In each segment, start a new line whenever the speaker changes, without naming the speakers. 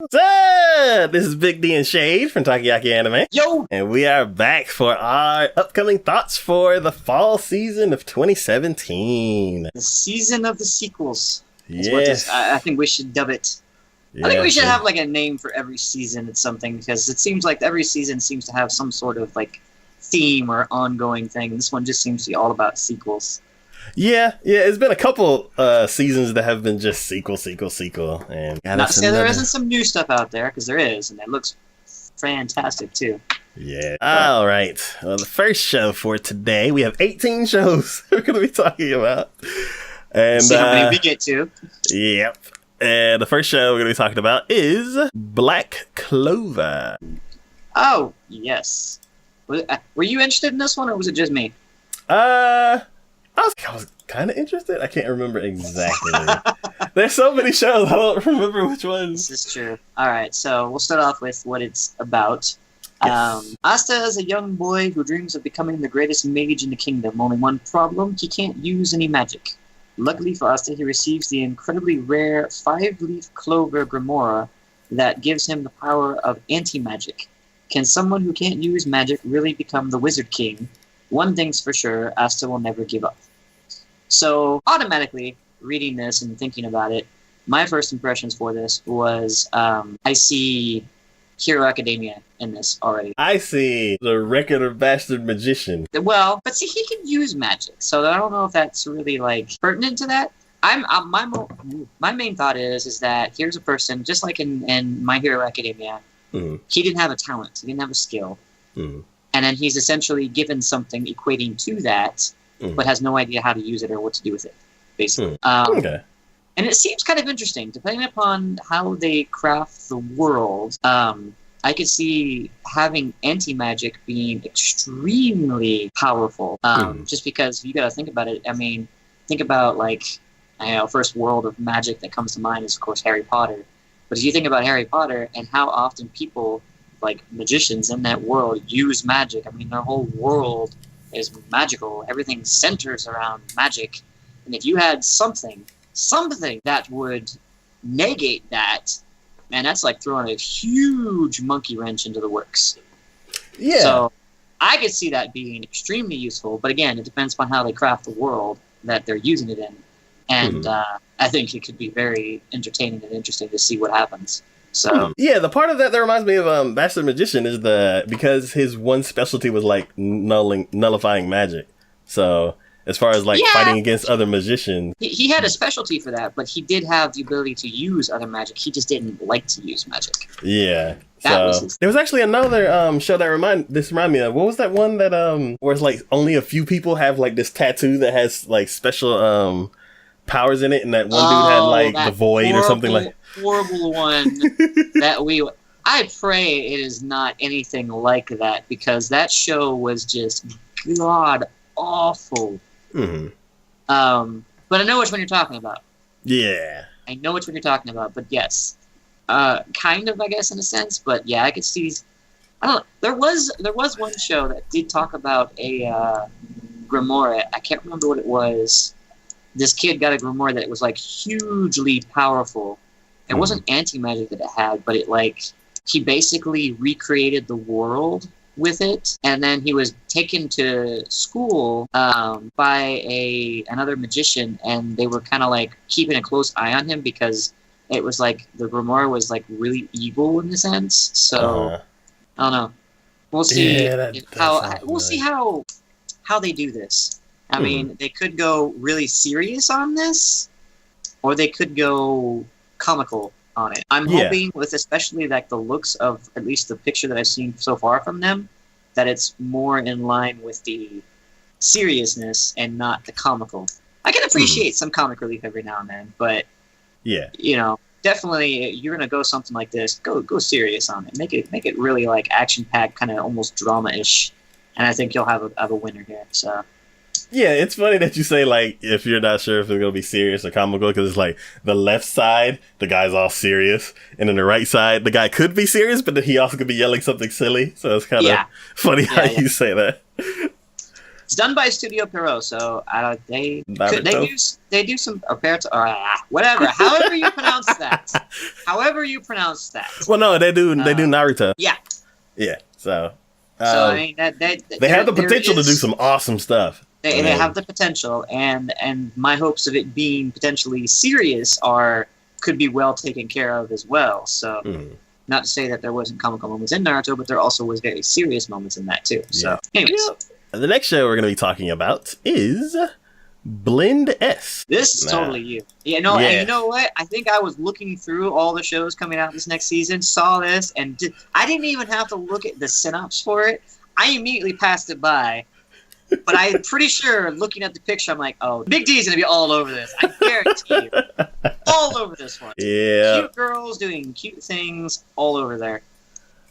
What's up? This is Big D and Shade from Takayaki Anime.
Yo!
And we are back for our upcoming thoughts for the fall season of 2017.
The season of the sequels.
Yes.
I think we should dub it.
Yeah,
I think we should have like a name for every season at something, because it seems like every season seems to have some sort of like theme or ongoing thing. This one just seems to be all about sequels.
Yeah, it's been a couple seasons that have been just sequel. And
Not to say there isn't some new stuff out there, because there is, and it looks fantastic too.
Yeah. All right. Well, the first show for today, we have 18 shows we're going to be talking about. And
see how many we get to.
Yep. And the first show we're going to be talking about is Black Clover.
Oh, yes. Were you interested in this one, or was it just me?
I was kind of interested. I can't remember exactly. There's so many shows, I don't remember which ones.
This is true. Alright, so we'll start off with what it's about.
Yes.
Asta is a young boy who dreams of becoming the greatest mage in the kingdom. Only one problem, he can't use any magic. Luckily for Asta, he receives the incredibly rare 5-leaf clover grimoire that gives him the power of anti-magic. Can someone who can't use magic really become the Wizard King? One thing's for sure, Asta will never give up. So, automatically, reading this and thinking about it, my first impressions for this was, I see Hero Academia in this already.
I see the regular bastard magician.
Well, but see, he can use magic, so I don't know if that's really, like, pertinent to that. My main thought is that here's a person, just like in My Hero Academia, he didn't have a talent, he didn't have a skill. And then he's essentially given something equating to that, but has no idea how to use it or what to do with it, basically.
Okay.
And it seems kind of interesting, depending upon how they craft the world. I could see having anti-magic being extremely powerful, just because you got to think about it. I mean, think about, like, first world of magic that comes to mind is, of course, Harry Potter. But if you think about Harry Potter and how often people, like magicians in that world, use magic. I mean, their whole world is magical. Everything centers around magic. And if you had something that would negate that, man, that's like throwing a huge monkey wrench into the works.
Yeah.
So I could see that being extremely useful. But again, it depends on how they craft the world that they're using it in. And I think it could be very entertaining and interesting to see what happens. So
yeah, the part of that reminds me of Bastard Magician is because his one specialty was like nullifying magic. So as far as like fighting against other magicians,
he had a specialty for that, but he did have the ability to use other magic. He just didn't like to use magic.
Yeah. There was actually another show that reminded me of, what was that one that where it's like only a few people have like this tattoo that has like special powers in it, and that one dude had like the void or something like
horrible one that I pray it is not anything like that, because that show was just god awful. But I know which one you're talking about.
Yeah,
I know which one you're talking about, but yes, kind of, I guess, in a sense. But yeah, I could see. I don't know. There was one show that did talk about a grimoire. I can't remember what it was. This kid got a grimoire that was like hugely powerful. It wasn't anti-magic that it had, but he basically recreated the world with it. And then he was taken to school by another magician, and they were kind of like keeping a close eye on him, because it was like the grimoire was like really evil in a sense. So I don't know. We'll see how they do this. I mean, they could go really serious on this, or they could go comical on it. I'm hoping, with especially like the looks of at least the picture that I've seen so far from them, that it's more in line with the seriousness and not the comical. I can appreciate some comic relief every now and then, but definitely you're gonna go something like this, go serious on it. Make it really like action packed, kind of almost drama-ish, and I think you'll have a winner here. So.
Yeah, it's funny that you say, like, if you're not sure if it's going to be serious or comical, because it's like the left side, the guy's all serious, and then the right side, the guy could be serious, but then he also could be yelling something silly. So it's kind of funny how you say that.
It's done by Studio Pierrot, so they do some whatever. However you pronounce that. However you pronounce that.
Well, no, they do Naruto.
Yeah.
Yeah. So
I mean
they have the potential to do some awesome stuff.
They have the potential, and my hopes of it being potentially serious could be well taken care of as well. So, not to say that there wasn't comical moments in Naruto, but there also was very serious moments in that too. So, anyways.
The next show we're going to be talking about is Blend S.
This is totally you. And you know what? I think I was looking through all the shows coming out this next season, saw this, and I didn't even have to look at the synopsis for it. I immediately passed it by. But I'm pretty sure, looking at the picture, I'm like, oh, Big D's going to be all over this. I guarantee you. All over this one.
Yeah.
Cute girls doing cute things all over there.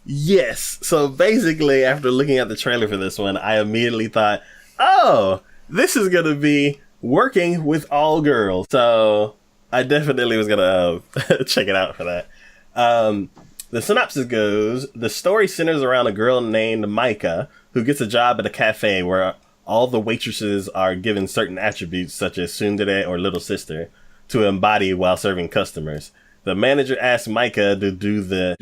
Yes. So basically, after looking at the trailer for this one, I immediately thought, oh, this is going to be working with all girls. So I definitely was going to check it out for that. The synopsis goes, the story centers around a girl named Micah who gets a job at a cafe where all the waitresses are given certain attributes such as tsundere or little sister to embody while serving customers. The manager asks Micah to do the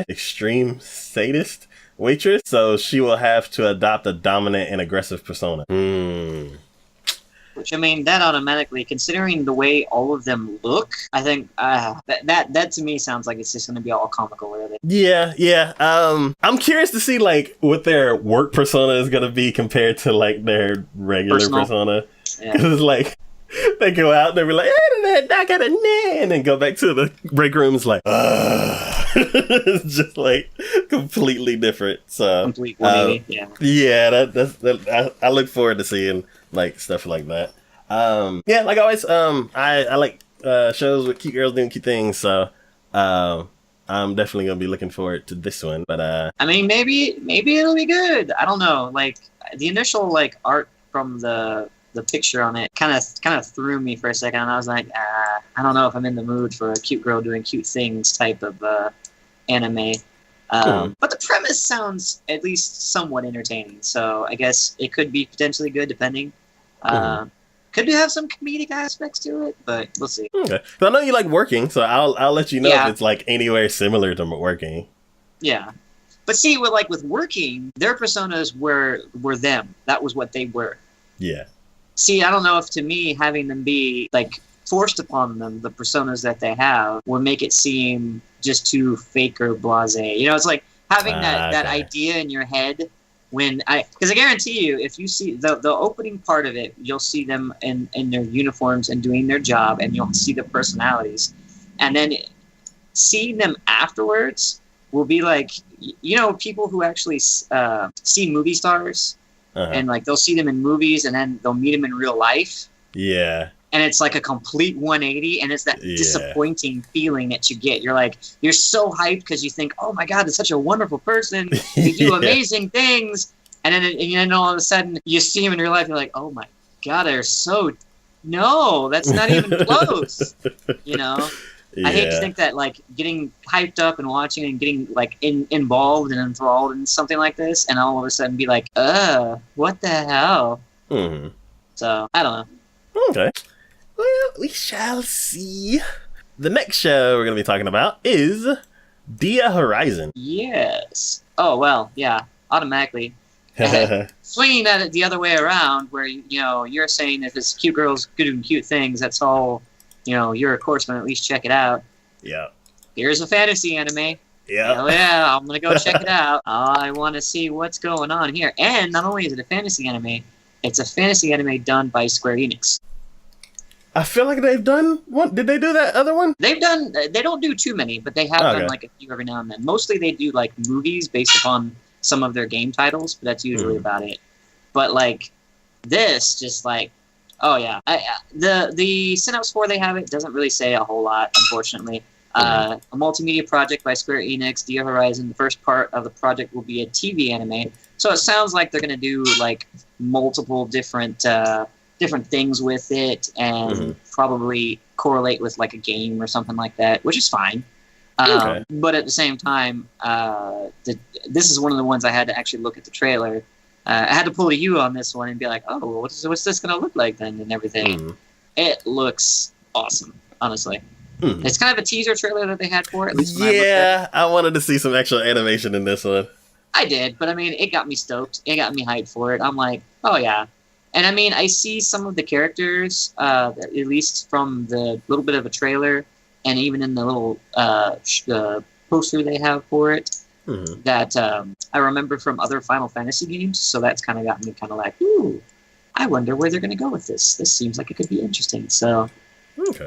extreme sadist waitress, so she will have to adopt a dominant and aggressive persona.
Which, I mean, that automatically, considering the way all of them look, I think that to me sounds like it's just going to be all comical, really.
Yeah. I'm curious to see, like, what their work persona is going to be compared to, like, their regular persona. Because, like, they go out and they'll be like, I got a and then go back to the break room. It's like, it's just, like, completely different. So,
complete 180,
yeah, I look forward to seeing, like, stuff like that. Like always, I like shows with cute girls doing cute things, so I'm definitely gonna be looking forward to this one. But
I mean, maybe it'll be good. I don't know. Like, the initial, like, art from the picture on it kind of threw me for a second, and I was like, I don't know if I'm in the mood for a cute girl doing cute things type of anime. But the premise sounds at least somewhat entertaining, so I guess it could be potentially good, depending. Could have some comedic aspects to it, but we'll see.
Okay, so I know you like working, so I'll let you know if it's like anywhere similar to working. Yeah,
but see, with working, their personas were them. That was what they were.
Yeah.
See, I don't know if to me having them be like forced upon them, the personas that they have, will make it seem just too fake or blasé. You know, it's like having that idea in your head because I guarantee you, if you see the opening part of it, you'll see them in their uniforms and doing their job, and you'll see the personalities. And then seeing them afterwards will be like, you know, people who actually see movie stars, and like they'll see them in movies and then they'll meet them in real life.
Yeah.
And it's like a complete 180, and it's that disappointing feeling that you get. You're like, you're so hyped because you think, oh my God, it's such a wonderful person. They do amazing things. And then all of a sudden you see them in real life. You're like, oh my God, no, that's not even close. You know? Yeah. I hate to think that, like, getting hyped up and watching and getting, like, involved and enthralled in something like this, and all of a sudden be like, what the hell?
Mm-hmm.
So, I don't know.
Okay. Well, we shall see. The next show we're going to be talking about is Dia Horizon.
Yes. Oh, well, yeah, automatically. Swinging at it the other way around, where, you know, you're saying if it's cute girls doing cute things, that's all... You know, you're, of course, going to at least check it out.
Yeah.
Here's a fantasy anime.
Yeah.
Hell yeah, I'm going to go check it out. I want to see what's going on here. And not only is it a fantasy anime, it's a fantasy anime done by Square Enix.
I feel like they've done one. Did they do that other one?
They don't do too many, but they have done like a few every now and then. Mostly they do like movies based upon some of their game titles, but that's usually about it. But like this, just like, oh yeah, the synopsis for they have it doesn't really say a whole lot, unfortunately. A multimedia project by Square Enix, Dia Horizon. The first part of the project will be a TV anime, so it sounds like they're going to do like multiple different things with it, and probably correlate with like a game or something like that, which is fine. But at the same time, this is one of the ones I had to actually look at the trailer. I had to pull a U on this one and be like, oh, what's this going to look like then and everything. It looks awesome, honestly. It's kind of a teaser trailer that they had for it. At least
I wanted to see some actual animation in this one.
I did, but I mean, it got me stoked. It got me hyped for it. I'm like, oh yeah. And I mean, I see some of the characters, at least from the little bit of a trailer, and even in the little poster they have for it, that I remember from other Final Fantasy games. So that's kind of got me kind of like, ooh, I wonder where they're going to go with this. This seems like it could be interesting. So,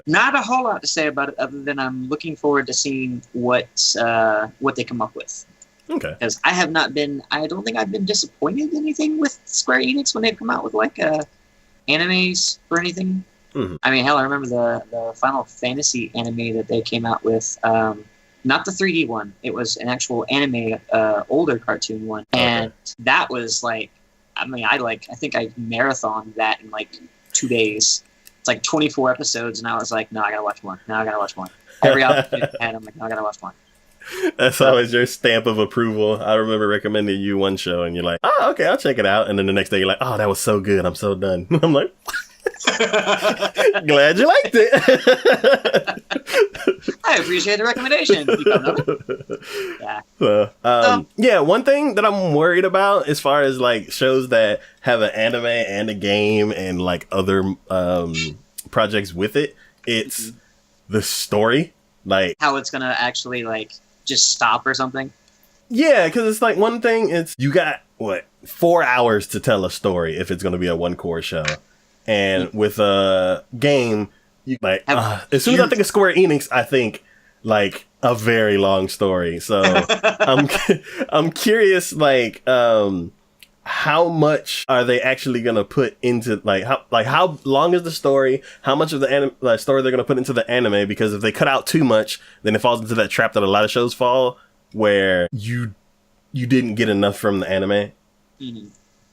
not a whole lot to say about it, other than I'm looking forward to seeing what they come up with.
Okay.
Because I don't think I've been disappointed in anything with Square Enix when they've come out with like animes or anything. I mean, hell, I remember the Final Fantasy anime that they came out with. Not the 3D one. It was an actual anime, older cartoon one, and that was like, I mean, I think I marathoned that in like 2 days. It's like 24 episodes, and I was like, no, I gotta watch more. Every opportunity I had, I'm like, no, I gotta watch more.
That's always your stamp of approval. I remember recommending you one show, and you're like, oh, okay, I'll check it out. And then the next day, you're like, oh, that was so good. I'm so done. I'm like, glad you liked it.
I appreciate the recommendation.
Yeah. One thing that I'm worried about as far as like shows that have an anime and a game and like other projects with it, it's the story. Like
how it's gonna actually like just stop or something.
Yeah, because it's like one thing, it's you got 4 hours to tell a story if it's gonna be a one core show. And with a game, you like as soon as I think of Square Enix, I think like a very long story. So I'm curious, like how much are they actually gonna put into how long is the story? How much of the story they're gonna put into the anime? Because if they cut out too much, then it falls into that trap that a lot of shows fall, where you didn't get enough from the anime.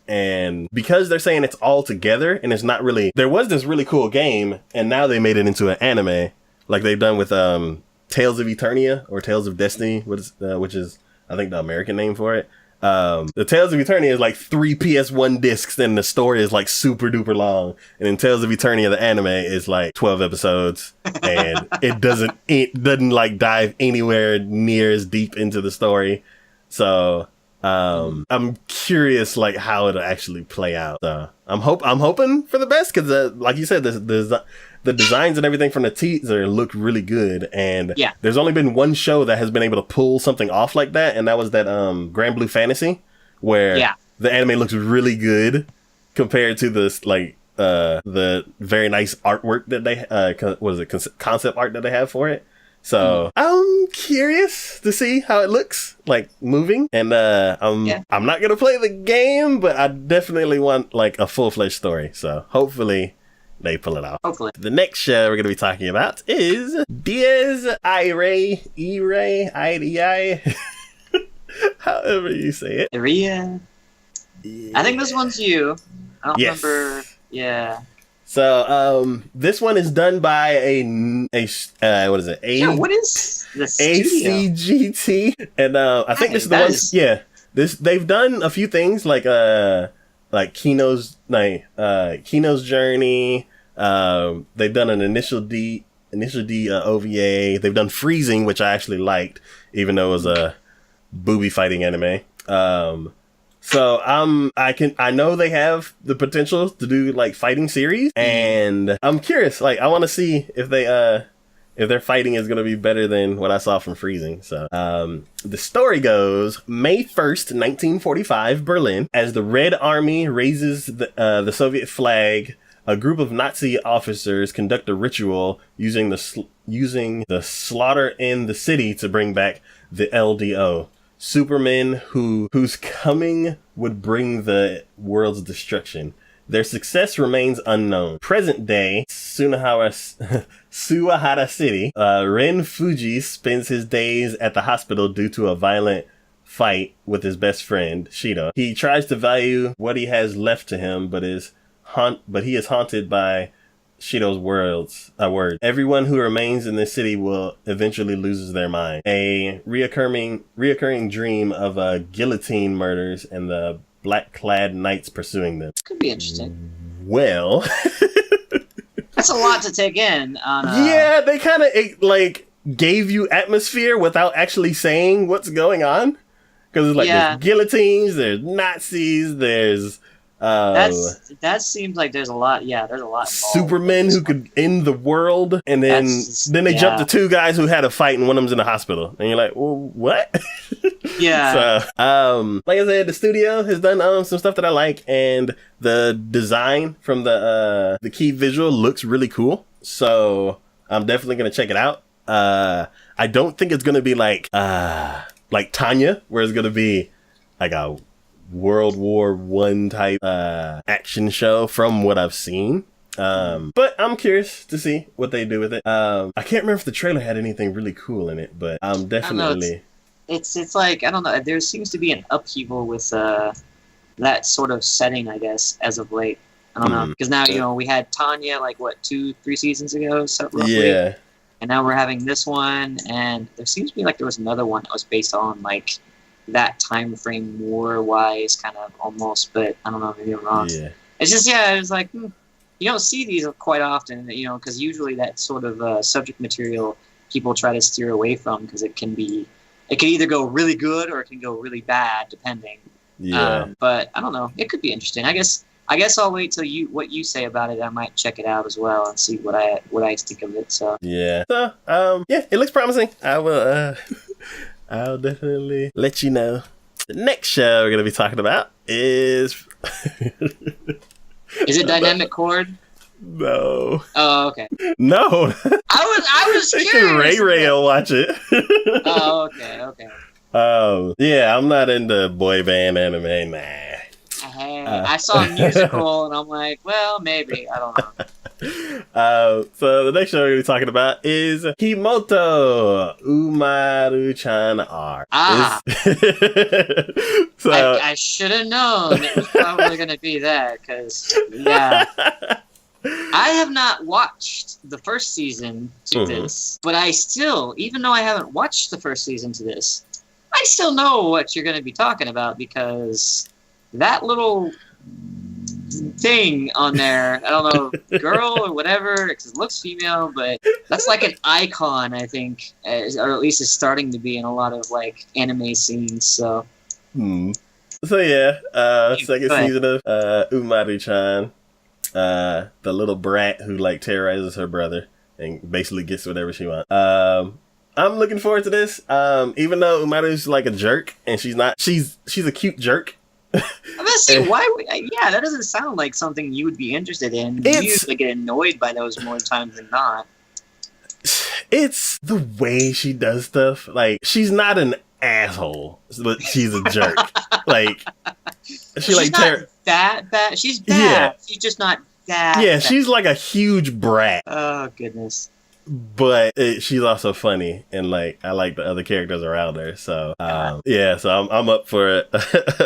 And because they're saying it's all together and it's not really, there was this really cool game and now they made it into an anime like they've done with Tales of Eternia or Tales of Destiny, which is I think the American name for it. The Tales of Eternia is like 3 PS1 discs and the story is like super duper long. And in Tales of Eternia, the anime is like 12 episodes and it doesn't like dive anywhere near as deep into the story. So I'm curious like how it'll actually play out. So I'm hoping for the best because like you said, the designs and everything from the teaser look really good, and there's only been one show that has been able to pull something off like that, and that was that Grand Blue Fantasy, where the anime looks really good compared to this like the very nice artwork that they concept art that they have for it. So I'm curious to see how it looks like moving, and I'm not gonna play the game, but I definitely want like a full-fledged story. So hopefully they pull it out.
Hopefully.
The next show we're gonna be talking about is Dies Irae, however you say it.
Iria. Yeah. I think this one's you. I don't remember. Yeah.
So, this one is done by what is it?
What is the studio?
ACGT, and I think this is the one. Yeah, they've done a few things like Kino's Kino's Journey. They've done an Initial D OVA. They've done Freezing, which I actually liked, even though it was a booby fighting anime. So I know they have the potential to do like fighting series, and I'm curious. Like I want to see if their fighting is going to be better than what I saw from Freezing. So the story goes: May 1st, 1945, Berlin. As the Red Army raises the Soviet flag, a group of Nazi officers conduct a ritual using the slaughter in the city to bring back the LDO. Supermen whose coming would bring the world's destruction. Their success remains unknown. Present day, Suwahara City, Ren Fuji spends his days at the hospital due to a violent fight with his best friend, Shido. He tries to value what he has left to him, but he is haunted by Shido's words. Everyone who remains in this city will eventually lose their mind. A reoccurring dream of guillotine murders and the black-clad knights pursuing them.
Could be interesting.
Well,
that's a lot to take in.
Yeah, they kind of like gave you atmosphere without actually saying what's going on. Because it's like there's guillotines, there's Nazis, there's
that seems like there's a lot. Yeah, there's a lot.
Supermen who could end the world, and then they jump to two guys who had a fight, and one of them's in the hospital, and you're like, well, what?
Yeah.
So, like I said, the studio has done some stuff that I like, and the design from the key visual looks really cool. So I'm definitely gonna check it out. I don't think it's gonna be like Tanya, where it's gonna be like a World War I type action show from what I've seen. But I'm curious to see what they do with it. I can't remember if the trailer had anything really cool in it, but I'm definitely...
It's like, I don't know, there seems to be an upheaval with that sort of setting, I guess, as of late. I don't know, because now, you know, we had Tanya, like, what, 2-3 seasons ago, so roughly? Yeah. And now we're having this one, and there seems to be like there was another one that was based on, like, that time frame war-wise, kind of, almost, but I don't know, maybe I'm wrong. Yeah. It's just, it was like, you don't see these quite often, you know, because usually that sort of subject material people try to steer away from, because it can either go really good or it can go really bad, depending. Yeah. But I don't know. It could be interesting. I guess I'll wait till what you say about it. I might check it out as well and see what I think of it. So
yeah. So it looks promising. I will. I'll definitely let you know. The next show we're gonna be talking about is.
Is it Dynamic Chord?
No.
Oh, okay.
No.
I was curious.
Ray will watch it.
Oh, okay.
Yeah, I'm not into boy band anime, nah.
Hey, I saw a musical and I'm like, well, maybe. I don't
know. So the next show we're going to be talking about is Himouto, Umaru-chan R.
So I should have known it was probably going to be that, because, yeah. I have not watched the first season to this, but I still, even though I haven't watched the first season to this, I still know what you're going to be talking about, because that little thing on there, I don't know, girl or whatever, because it looks female, but that's like an icon, I think, or at least is starting to be in a lot of like anime scenes. So,
So yeah, second season of Umaru-chan, the little brat who like terrorizes her brother and basically gets whatever she wants. I'm looking forward to this. Even though Umaru's like a jerk, and she's not. She's a cute jerk.
I'm gonna say that doesn't sound like something you would be interested in. You usually get annoyed by those more times than not.
It's the way she does stuff. Like, she's not an asshole, but she's a jerk. Like, she's not
that bad. She's bad. Yeah. She's just not that.
Yeah, bad. She's like a huge brat.
Oh goodness.
But she's also funny, and like I like the other characters around her. So so I'm up for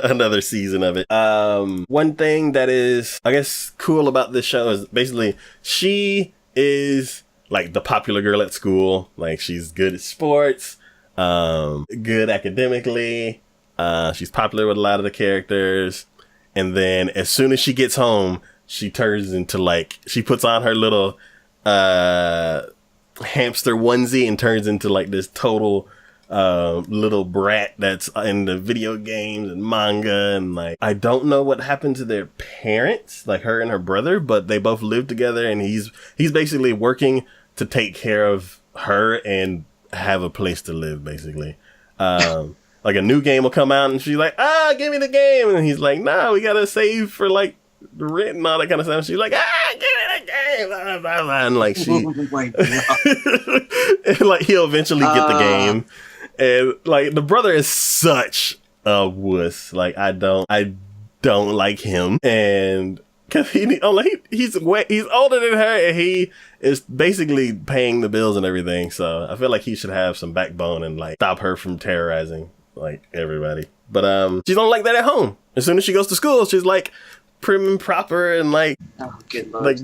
another season of it. One thing that is, I guess, cool about this show is basically she is like the popular girl at school. Like, she's good at sports, good academically. She's popular with a lot of the characters, and then as soon as she gets home, she turns into like, she puts on her little hamster onesie and turns into like this total little brat that's in the video games and manga, and like, I don't know what happened to their parents, like her and her brother, but they both live together, and he's basically working to take care of her and have a place to live, basically. Like, a new game will come out and she's like, give me the game, and he's like, nah, we gotta save for like the rent and all that kind of stuff. She's like, give me the game, blah, blah, blah. And like, and like, he'll eventually get the game, and like, the brother is such a wuss. Like, I don't like him, and because he's older than her, and he is basically paying the bills and everything. So I feel like he should have some backbone and like stop her from terrorizing like everybody. But she don't like that at home. As soon as she goes to school, she's like prim and proper and like,
good Lord.
like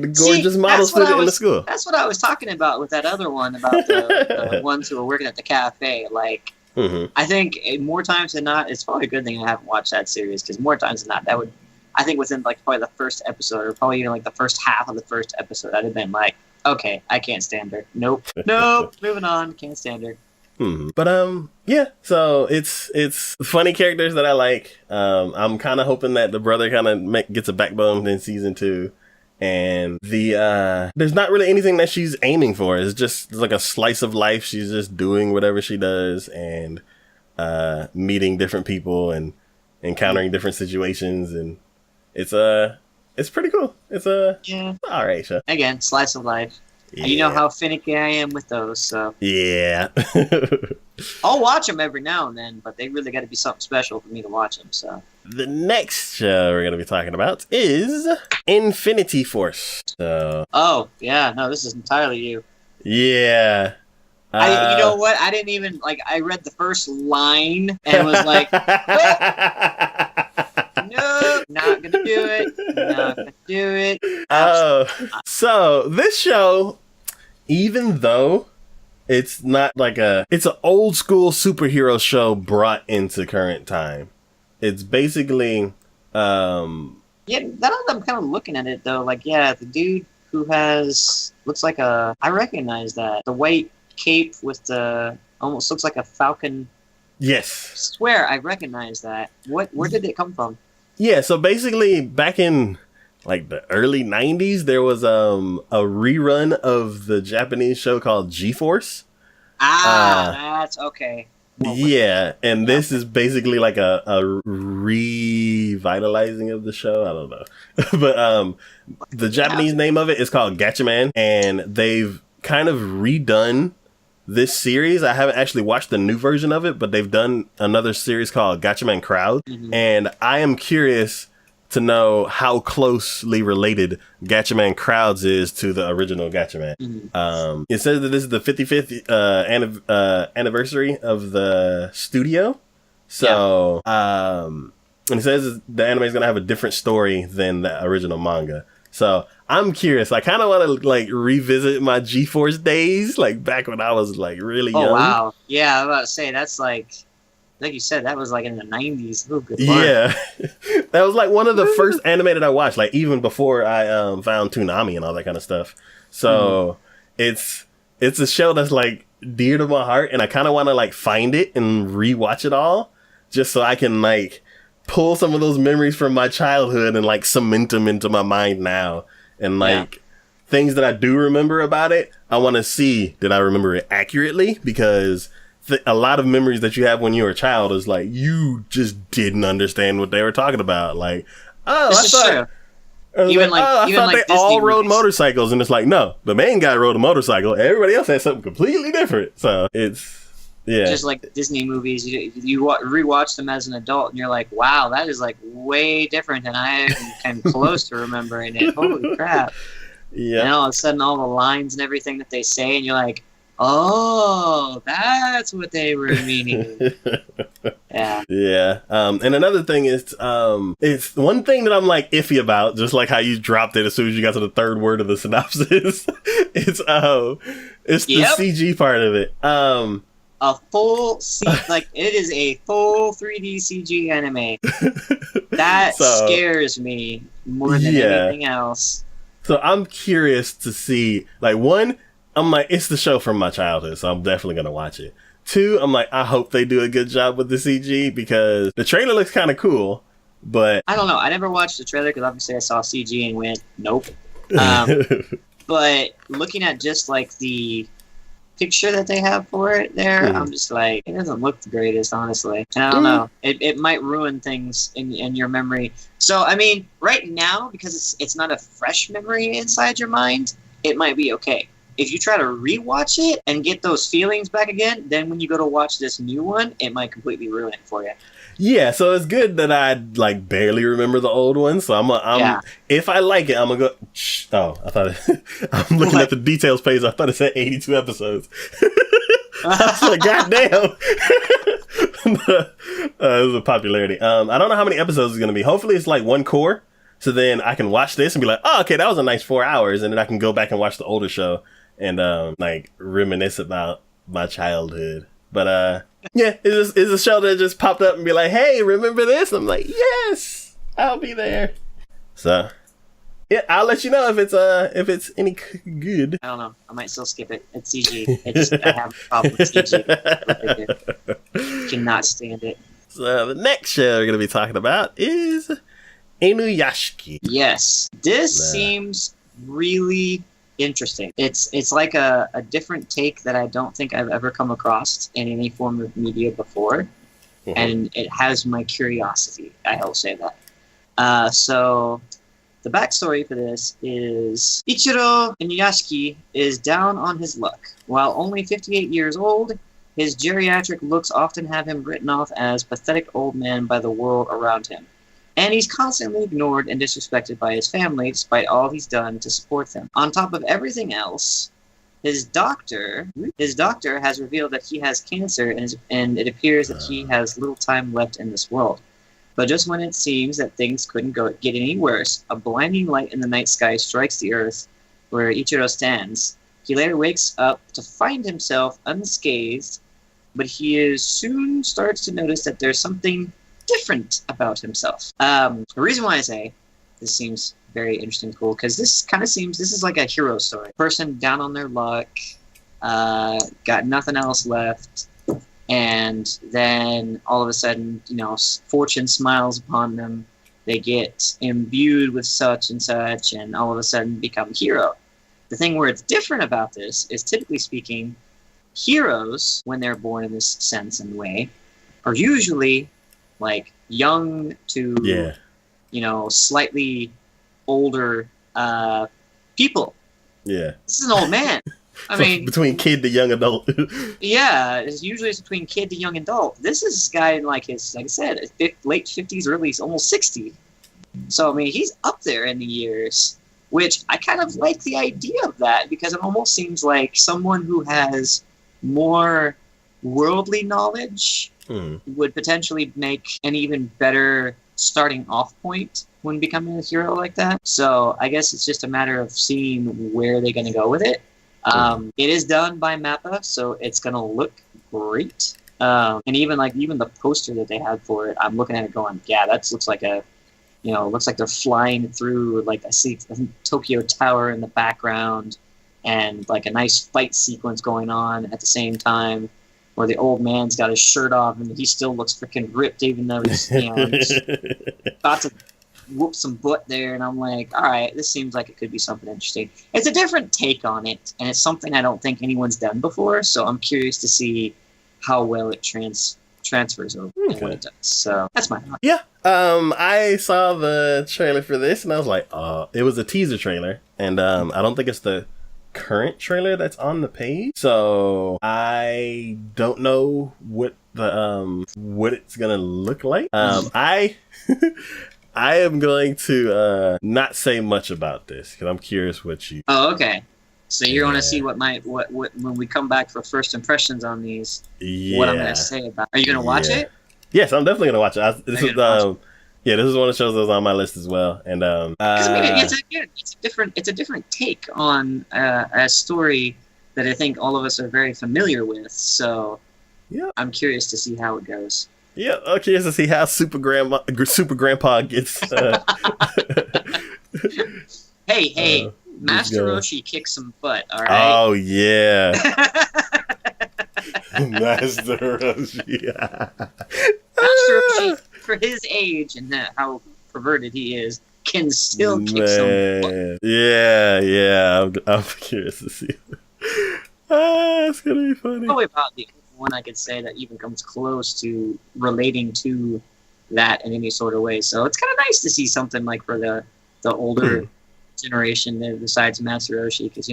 the gorgeous models in the school.
That's what I was talking about with that other one about the ones who were working at the cafe. Like,
Mm-hmm.
I think more times than not, it's probably a good thing I haven't watched that series, because more times than not, that would, I think within like probably the first episode, or probably even like the first half of the first episode, I'd have been like, okay, I can't stand her. Nope. Moving on. Can't stand her.
But yeah, so it's funny characters that I like. I'm kind of hoping that the brother kind of gets a backbone in season 2, and there's not really anything that she's aiming for. It's just like a slice of life. She's just doing whatever she does and meeting different people and encountering different situations, and it's pretty cool. It's all right show.
Again, slice of life.
Yeah.
And you know how finicky I am with those, so
yeah.
I'll watch them every now and then, but they really got to be something special for me to watch them. So
the next show we're gonna be talking about is Infini-T Force. So
oh yeah, no, this is entirely you.
Yeah.
You know what? I didn't even like. I read the first line and was like, nope, not gonna do it. Not gonna do it.
So this show, even though it's not like it's an old school superhero show brought into current time. It's basically yeah.
That I'm kind of looking at it though. Like, yeah, the dude who looks like I recognize that, the white cape with the almost looks like a falcon.
Yes.
I swear I recognize that. Where did it come from?
Yeah, so basically back in like the early 90s, there was a rerun of the Japanese show called G-Force.
That's okay.
Yeah, and this is basically like a revitalizing of the show. I don't know. But the Japanese name of it is called Gatchaman, and they've kind of redone this series. I haven't actually watched the new version of it, but they've done another series called Gatchaman Crowd. Mm-hmm. And I am curious to know how closely related Gatchaman Crowds is to the original Gatchaman. Mm-hmm. It says that this is the 55th anniversary of the studio. So, and it says the anime is going to have a different story than the original manga. So I'm curious. I kind of want to like revisit my G-Force days, like back when I was like really young.
Oh wow, yeah. I was about to say that's like you said, that was like in the 90s. Oh, good Lord.
Yeah, that was like one of the first anime that I watched, like even before I found Toonami and all that kind of stuff. So it's a show that's like dear to my heart, and I kind of want to like find it and rewatch it all, just so I can like pull some of those memories from my childhood and like cement them into my mind now. And like things that I do remember about it, I want to see, did I remember it accurately? Because a lot of memories that you have when you were a child is like, you just didn't understand what they were talking about. Like, I thought they all rode motorcycles, and it's like, no, the main guy rode a motorcycle. Everybody else had something completely different. So it's, yeah.
Just like Disney movies, you rewatch them as an adult, and you're like, wow, that is like way different than I am close to remembering it. Holy crap.
Yeah.
And all of a sudden, all the lines and everything that they say, and you're like, oh, that's what they were meaning. Yeah. Yeah.
And another thing is, it's one thing that I'm like iffy about, just like how you dropped it as soon as you got to the third word of the synopsis. It's the CG part of it.
A full it is a full 3D CG anime. That scares me more than anything else.
So I'm curious to see, like, one, I'm like, it's the show from my childhood, so I'm definitely gonna watch it. Two, I'm like, I hope they do a good job with the CG, because the trailer looks kind of cool, but
I don't know. I never watched the trailer because obviously I saw CG and went, nope. But looking at just like the picture that they have for it there, I'm just like, it doesn't look the greatest, honestly. And I don't know. It might ruin things in your memory. So, I mean, right now, because it's not a fresh memory inside your mind, it might be okay. If you try to rewatch it and get those feelings back again, then when you go to watch this new one, it might completely ruin it for you.
Yeah, so it's good that I like barely remember the old one. So I'm if I like it, I'm gonna go. I thought I'm looking at the details page. I thought it said 82 episodes. I was like, goddamn. It was a popularity. I don't know how many episodes it's gonna be. Hopefully, it's like one core, so then I can watch this and be like, oh, okay, that was a nice 4 hours, and then I can go back and watch the older show and like reminisce about my childhood. But yeah, it's a show that just popped up and be like, hey, remember this? I'm like, yes, I'll be there. So yeah, I'll let you know if it's any good.
I don't know. I might still skip it. It's CG. I have a problem with CG. Cannot stand it.
So the next show we're going to be talking about is Inuyashiki.
Yes. This seems really interesting. It's like a different take that I don't think I've ever come across in any form of media before. Mm-hmm. And it has my curiosity. I'll say that. So the backstory for this is Ichiro Inuyashiki is down on his luck. While only 58 years old, his geriatric looks often have him written off as pathetic old man by the world around him. And he's constantly ignored and disrespected by his family despite all he's done to support them. On top of everything else, his doctor has revealed that he has cancer and it appears that he has little time left in this world. But just when it seems that things couldn't get any worse, a blinding light in the night sky strikes the earth where Ichiro stands. He later wakes up to find himself unscathed, but he soon starts to notice that there's something different about himself. The reason why I say this seems very interesting and cool, because this is like a hero story. Person down on their luck, got nothing else left, and then all of a sudden, fortune smiles upon them. They get imbued with such and such, and all of a sudden become a hero. The thing where it's different about this is, typically speaking, heroes, when they're born in this sense and way, are usually like young to, slightly older people.
Yeah.
This is an old man. I mean,
between kid to young adult.
Yeah, it's usually between kid to young adult. This is this guy in like I said, late 50s, early, almost 60. So I mean, he's up there in the years, which I kind of like the idea of that, because it almost seems like someone who has more worldly knowledge would potentially make an even better starting off point when becoming a hero like that. So I guess it's just a matter of seeing where they're going to go with it. It is done by Mappa, so it's going to look great. And even the poster that they had for it, I'm looking at it going, yeah, that looks like looks like they're flying through, like I see Tokyo Tower in the background, and like a nice fight sequence going on at the same time, where the old man's got his shirt off and he still looks freaking ripped, even though he's about to whoop some butt there. And I'm like, all right, this seems like it could be something interesting. It's a different take on it, and it's something I don't think anyone's done before, so I'm curious to see how well it transfers over and what it does. So that's my thought.
Yeah. I saw the trailer for this and I was like, it was a teaser trailer, and I don't think it's the current trailer that's on the page, so I don't know what it's gonna look like. I am going to not say much about this because I'm curious what you.
Oh, okay. So you want to see what when we come back for first impressions on these, what I'm going to say about. Are you going to watch it?
Yes, I'm definitely going to watch it. This is one of the shows that was on my list as well, and
it's a different take on a story that I think all of us are very familiar with. So yeah, I'm curious to see how it goes.
Yeah, I'm curious to see how Super Grandpa gets.
Hey. Master Roshi kicks some butt, all right?
Oh, yeah. Master Roshi.
Master Roshi, for his age and how perverted he is, can still kick some butt.
Yeah. I'm curious to see. It's going to be funny.
Probably about the one I could say that even comes close to relating to that in any sort of way. So it's kind of nice to see something like for the older generation besides Master Roshi, because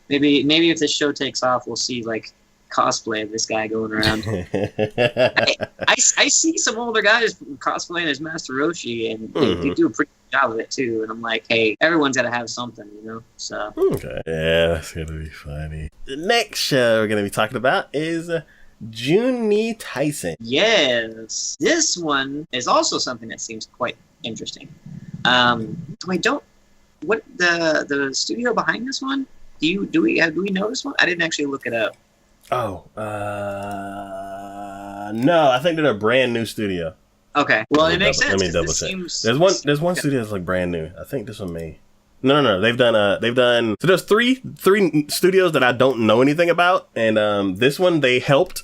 maybe if this show takes off, we'll see like cosplay of this guy going around. I see some older guys cosplaying as Master Roshi, and they do a pretty good job of it too. And I'm like, hey, everyone's got to have something, So
okay, yeah, that's gonna be funny. The next show we're gonna be talking about is Juuni Taisen.
Yes, this one is also something that seems quite interesting. What the studio behind this one? Do we know this one? I didn't actually look it up.
Oh, no, I think they're a brand new studio.
Okay, well, it makes sense.
Let me double check. There's one studio that's like brand new. I think this one may. No. They've done. So there's three studios that I don't know anything about, and this one they helped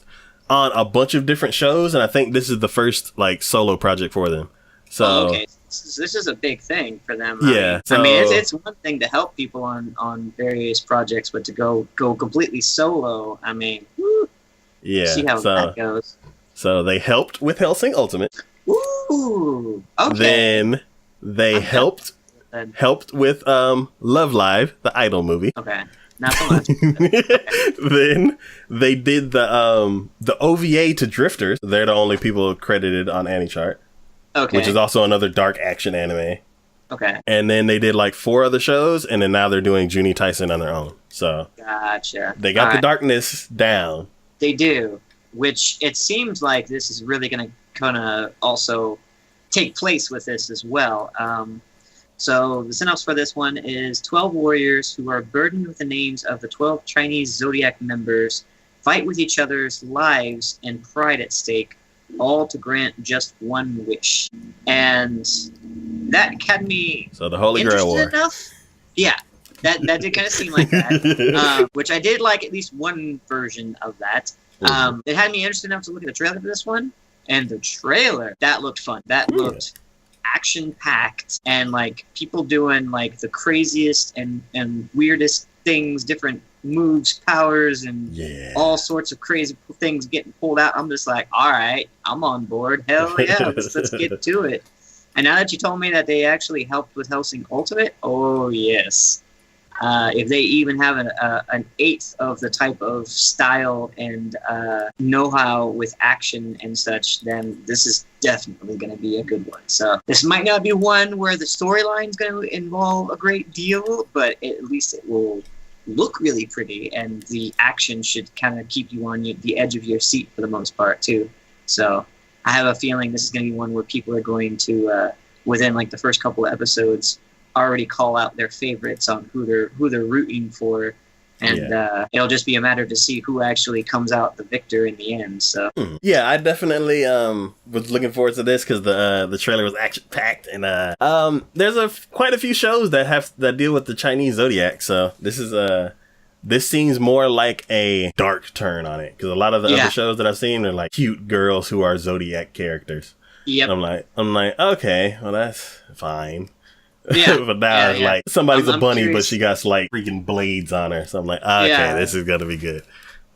on a bunch of different shows, and I think this is the first like solo project for them. So
okay, this is a big thing for them.
Yeah,
I mean, it's one thing to help people on various projects, but to go completely solo, I mean, woo,
yeah,
see how that goes.
So they helped with Hellsing Ultimate.
Ooh, okay.
Then they helped with Love Live, the Idol movie.
Okay. Not so much.
Then they did the OVA to Drifters. They're the only people credited on AniChart. Okay. Which is also another dark action anime. Okay. And then they did like 4 other shows, and then now they're doing Juuni Taisen on their own. So
gotcha.
They got the darkness down.
They do, which it seems like this is really going to kind of also take place with this as well. So the synopsis for this one is 12 warriors who are burdened with the names of the 12 Chinese zodiac members fight with each other's lives and pride at stake, all to grant just one wish. And that had me
the Holy Grail War.
Enough. Yeah, that did kind of seem like that, which I did like at least one version of that. It had me interested enough to look at the trailer for this one, and the trailer, that looked fun. That looked action-packed, and like people doing like the craziest and weirdest things, different moves, powers, and all sorts of crazy things getting pulled out. I'm just like, all right, I'm on board. Hell yeah, let's get to it. And now that you told me that they actually helped with Hellsing Ultimate, oh yes. If they even have an eighth of the type of style and know-how with action and such, then this is definitely going to be a good one. So this might not be one where the storyline is going to involve a great deal, but at least it will look really pretty, and the action should kind of keep you on the edge of your seat for the most part too. So I have a feeling this is going to be one where people are going to, within like the first couple of episodes, already call out their favorites on who they're rooting for, and it'll just be a matter to see who actually comes out the victor in the end. So
yeah, I definitely was looking forward to this because the trailer was action packed, and there's quite a few shows that deal with the Chinese zodiac. So this seems more like a dark turn on it, because a lot of the other shows that I've seen are like cute girls who are zodiac characters. Yep. And I'm like, okay, well that's fine. Yeah, but now it's like somebody's a bunny, curious. But she got like freaking blades on her. So I'm like, okay, this is gonna be good.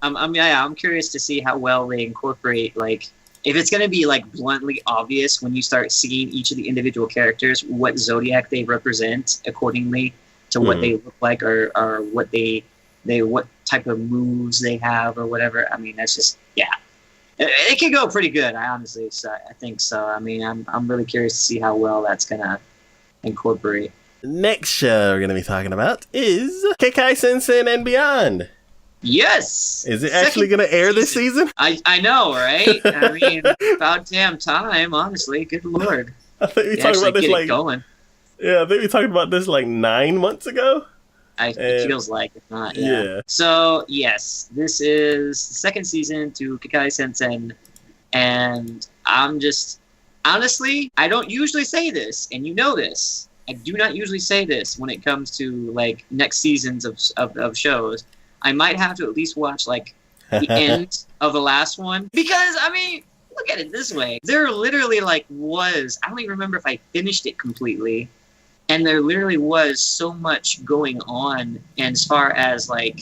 I'm curious to see how well they incorporate, like, if it's gonna be like bluntly obvious when you start seeing each of the individual characters what zodiac they represent accordingly to what they look like, or what they what type of moves they have or whatever. I mean, that's just it can go pretty good. I think so. I mean, I'm really curious to see how well that's gonna incorporate.
Next show we're going to be talking about is Kekkai Sensen and Beyond.
Yes!
Is it actually going to air this season?
I know, right? I mean, about damn time, honestly. Good lord.
I think we talked about this like
going.
Yeah, I think we talked about this like 9 months ago.
It feels like, if not. Yeah. So, yes, this is the second season to Kekkai Sensen, and I'm just... Honestly, I don't usually say this, and you know this. I do not usually say this when it comes to like next seasons of shows. I might have to at least watch like the end of the last one, because I mean, look at it this way: there literally I don't even remember if I finished it completely, and there literally was so much going on, and as far as like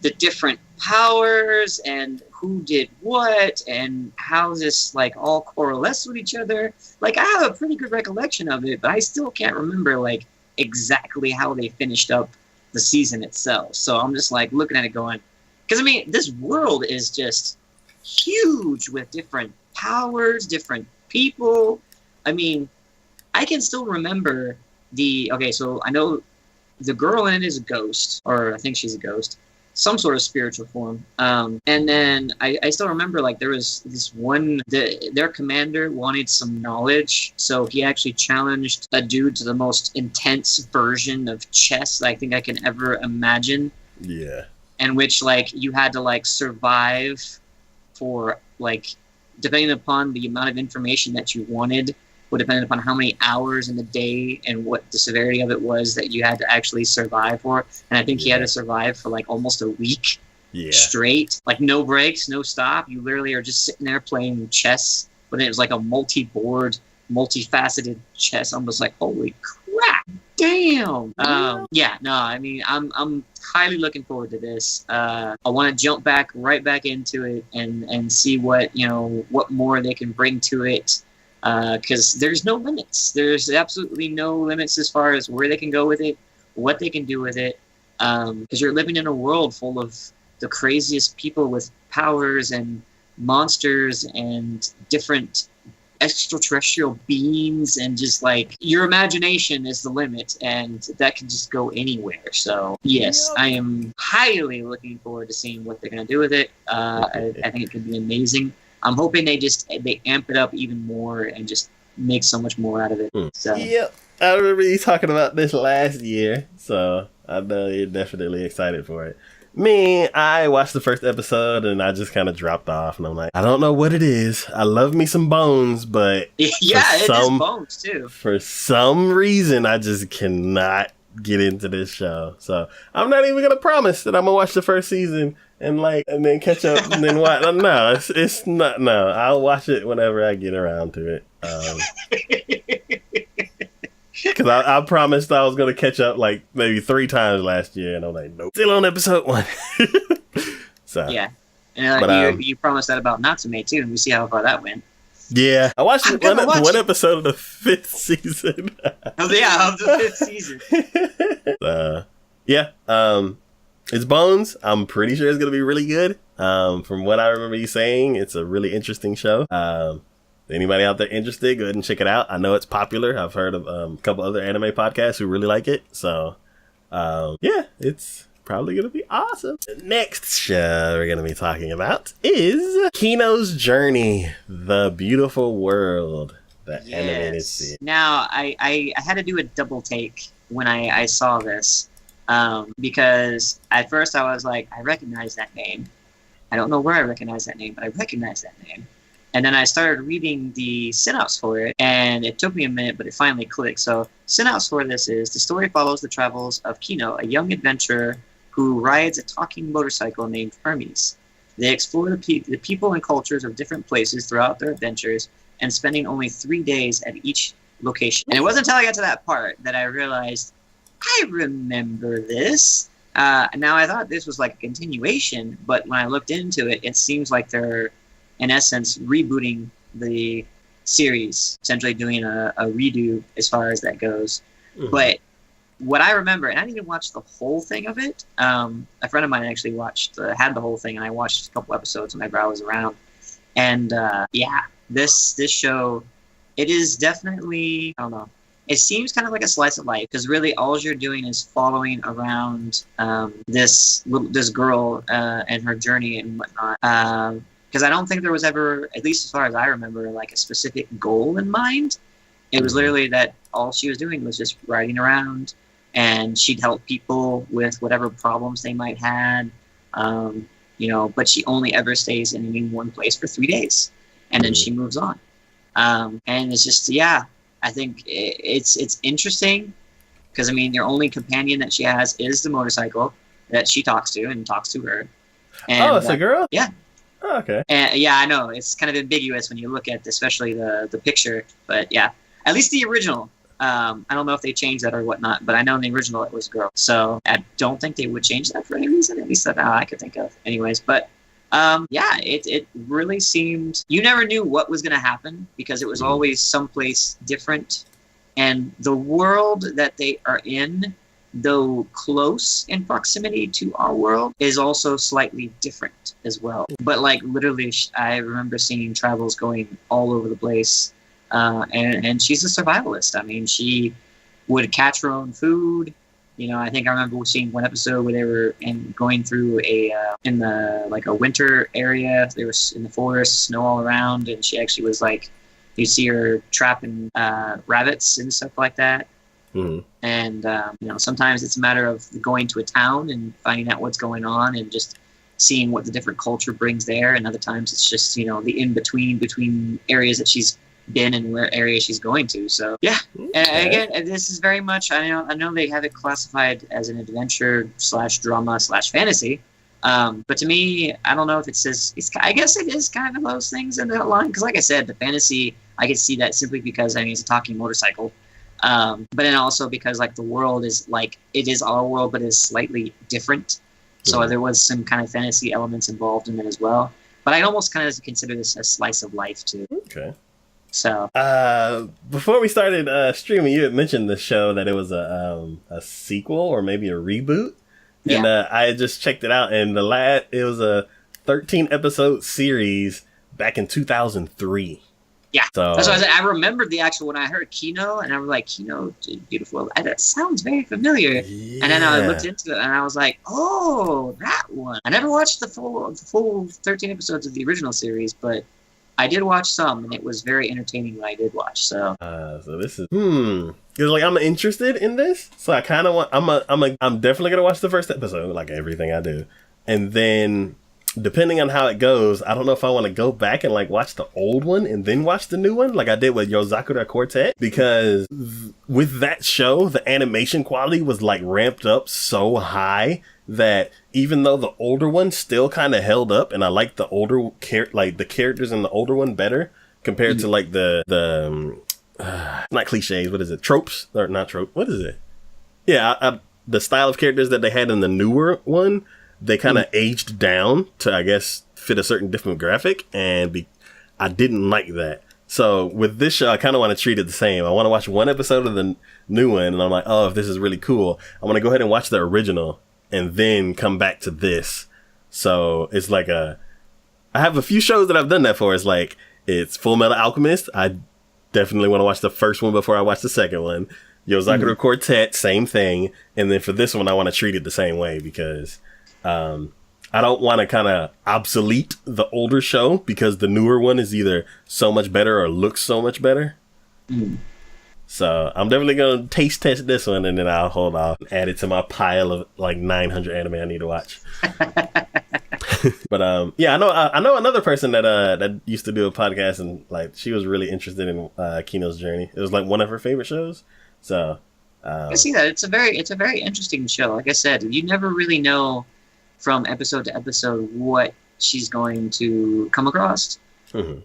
the different powers and who did what and how this like all correlates with each other. Like, I have a pretty good recollection of it, but I still can't remember like exactly how they finished up the season itself. So I'm just like looking at it going, because I mean, this world is just huge with different powers, different people. I mean, I can still remember so I know the girl in it is a ghost, or I think she's a ghost. Some sort of spiritual form. And then I still remember, like, there was this one, their commander wanted some knowledge, so he actually challenged a dude to the most intense version of chess I think I can ever imagine.
Yeah.
in which like you had to like survive for like, depending upon the amount of information that you wanted, would depend upon how many hours in the day and what the severity of it was that you had to actually survive for. And I think he had to survive for like almost a week straight, like no breaks, no stop. You literally are just sitting there playing chess, but it was like a multi-board, multifaceted chess. I'm just like, holy crap, damn. I mean, I'm highly looking forward to this. I want to jump right back into it and see what more they can bring to it. Because there's no limits. There's absolutely no limits as far as where they can go with it, what they can do with it. Because you're living in a world full of the craziest people with powers and monsters and different extraterrestrial beings, and just like your imagination is the limit, and that can just go anywhere. So yes, I am highly looking forward to seeing what they're going to do with it. I think it could be amazing. I'm hoping they amp it up even more and just make so much more out of it. So.
Yep, I remember you talking about this last year, so I know you're definitely excited for it. Me, I watched the first episode and I just kind of dropped off, and I'm like, I don't know what it is. I love me some bones, but
it is bones too.
For some reason, I just cannot get into this show. So I'm not even gonna promise that I'm gonna watch the first season and then catch up and then watch. No, it's not. No, I'll watch it whenever I get around to it. Because I promised I was going to catch up like maybe 3 times last year, and I'm like, nope. Still on episode 1. So
yeah, and you promised that about Natsume too, and we see how far that went.
Yeah, I watched one episode of the 5th season.
Of the 5th season.
It's Bones. I'm pretty sure it's going to be really good. From what I remember you saying, it's a really interesting show. Anybody out there interested, go ahead and check it out. I know it's popular. I've heard of a couple other anime podcasts who really like it. So, it's probably going to be awesome. The next show we're going to be talking about is Kino's Journey, The Beautiful World, the animated series.
Now, I had to do a double take when I saw this, because at first I was like, I recognize that name. I don't know where I recognize that name, but I recognize that name. And then I started reading the synopsis for it, and it took me a minute, but it finally clicked. So, synopsis for this is, the story follows the travels of Kino, a young adventurer who rides a talking motorcycle named Hermes. They explore the people and cultures of different places throughout their adventures, and spending only 3 days at each location. And it wasn't until I got to that part that I realized, I remember this. Now, I thought this was like a continuation, but when I looked into it, it seems like they're, in essence, rebooting the series, essentially doing a redo as far as that goes. Mm-hmm. But what I remember, and I didn't even watch the whole thing of it. A friend of mine actually had the whole thing, and I watched a couple episodes whenever I was around. And this show, it is definitely, I don't know, it seems kind of like a slice of life, because really all you're doing is following around this girl and her journey and whatnot. Because I don't think there was ever, at least as far as I remember, like a specific goal in mind. It was literally that all she was doing was just riding around, and she'd help people with whatever problems they might have, but she only ever stays in any one place for 3 days, and then she moves on. And it's just, I think it's interesting, because, I mean, their only companion that she has is the motorcycle that she talks to and talks to her. And,
it's a girl?
Yeah.
Oh, okay.
And I know it's kind of ambiguous when you look at, especially the picture, but yeah, at least the original. I don't know if they changed that or whatnot, but I know in the original it was a girl. So I don't think they would change that for any reason, at least that I could think of. Anyways, but it really seemed, you never knew what was going to happen, because it was always someplace different, and the world that they are in, though close in proximity to our world, is also slightly different as well. But like literally, I remember seeing travels going all over the place, and she's a survivalist. I mean, she would catch her own food. I think I remember seeing one episode where they were going through a winter area. They were in the forest, snow all around, and she actually was like, you see her trapping rabbits and stuff like that. And sometimes it's a matter of going to a town and finding out what's going on and just seeing what the different culture brings there. And other times it's just the in between areas that she's been and where area she's going to. So yeah, again, this is very much I know they have it classified as an adventure / drama / fantasy. But to me, I don't know if it says I guess it is kind of those things in that line, because like I said, the fantasy, I can see that simply because it's a talking motorcycle. But then also because like the world is like it is our world, but is slightly different. So there was some kind of fantasy elements involved in it as well. But I almost kind of consider this a slice of life too.
Okay.
So
before we started streaming, you had mentioned the show that it was a sequel or maybe a reboot.
Yeah.
And I had just checked it out, and it was a 13 episode series back in 2003.
Yeah,
so
that's what I remembered the actual when I heard Kino, and I was like, Kino, beautiful. That sounds very familiar. Yeah. And then I looked into it, and I was like, oh, that one. I never watched the full 13 episodes of the original series, but I did watch some, and it was very entertaining when I did watch. So,
so this is because like I'm interested in this, so I kind of want. I'm definitely gonna watch the first episode, like everything I do, and then depending on how it goes, I don't know if I want to go back and like watch the old one and then watch the new one, like I did with Yozakura Quartet, because with that show, the animation quality was like ramped up so high that even though the older one still kind of held up, and I like the older the characters in the older one better compared to like the not cliches, what is it? Tropes or not trope? What is it? Yeah, the style of characters that they had in the newer one, they kind of aged down to, I guess, fit a certain demographic, and I didn't like that. So with this show, I kind of want to treat it the same. I want to watch one episode of the new one, and I'm like, oh, if this is really cool, I want to go ahead and watch the original and then come back to this. So it's like I have a few shows that I've done that for. It's Full Metal Alchemist. I definitely want to watch the first one before I watch the second one. Yozakura Quartet, same thing. And then for this one, I want to treat it the same way because I don't want to kind of obsolete the older show because the newer one is either so much better or looks so much better. So I'm definitely going to taste test this one, and then I'll hold off and add it to my pile of like 900 anime I need to watch. But yeah, I know another person that used to do a podcast, and like she was really interested in Kino's journey. It was like one of her favorite shows. So
I see that it's a very interesting show. Like I said, you never really know from episode to episode what she's going to come across.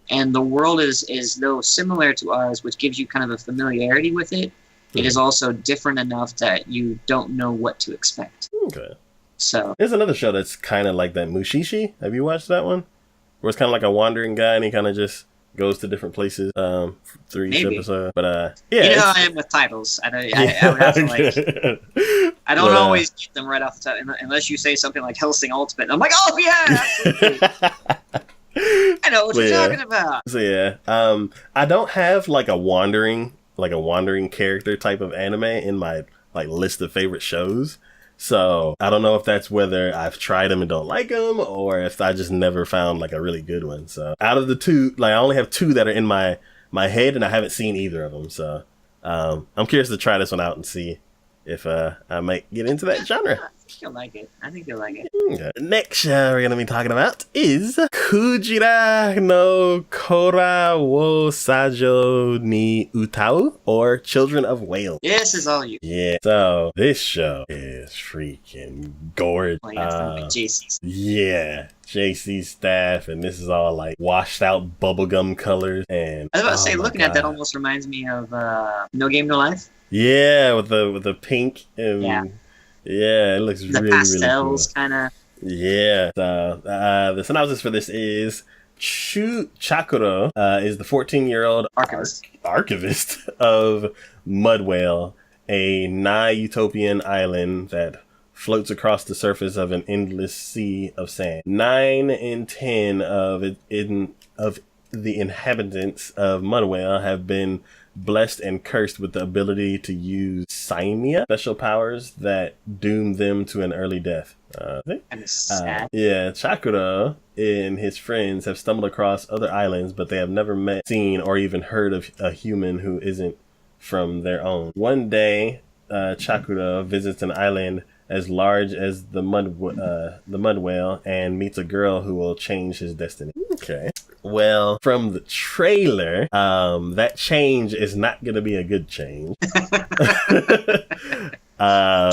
And the world is though similar to ours, which gives you kind of a familiarity with it. It is also different enough that you don't know what to expect.
Okay.
So
there's another show that's kind of like that, Mushishi. Have you watched that one? Where it's kind of like a wandering guy, and he kind of just goes to different places through each episode. But yeah,
you know how I am with titles. I would have to like. I don't always get them right off the top, unless you say something like Hellsing Ultimate. I'm like, oh yeah, absolutely. I know what you're talking about.
So yeah, I don't have like a wandering character type of anime in my like list of favorite shows. So I don't know if that's whether I've tried them and don't like them, or if I just never found like a really good one. So out of the two, like I only have two that are in my head, and I haven't seen either of them. So I'm curious to try this one out and see if I might get into that genre.
I think you'll like it.
Okay. Next show we're going to be talking about is Kujira no Kora wo Sajo ni Utau, or Children of Whales.
This is all you.
Yeah. So this show is freaking gorgeous.
Oh, yeah, JC's.
Yeah. JC's staff, and this is all like washed out bubblegum colors. And
I was about to say, looking at that almost reminds me of No Game No Life.
Yeah, with the pink and yeah, it looks really
pastels,
really cool.
Kind of.
Yeah. So the synopsis for this is Chakura is the 14-year-old archivist of Mud Whale, a nigh-utopian island that floats across the surface of an endless sea of sand. 9 in 10 of the inhabitants of Mud Whale have been blessed and cursed with the ability to use Saimia, special powers that doom them to an early death. Chakura and his friends have stumbled across other islands, but they have never seen, or even heard of a human who isn't from their own. One day, Chakura visits an island as large as the mud whale and meets a girl who will change his destiny. Okay. Well, from the trailer, that change is not going to be a good change.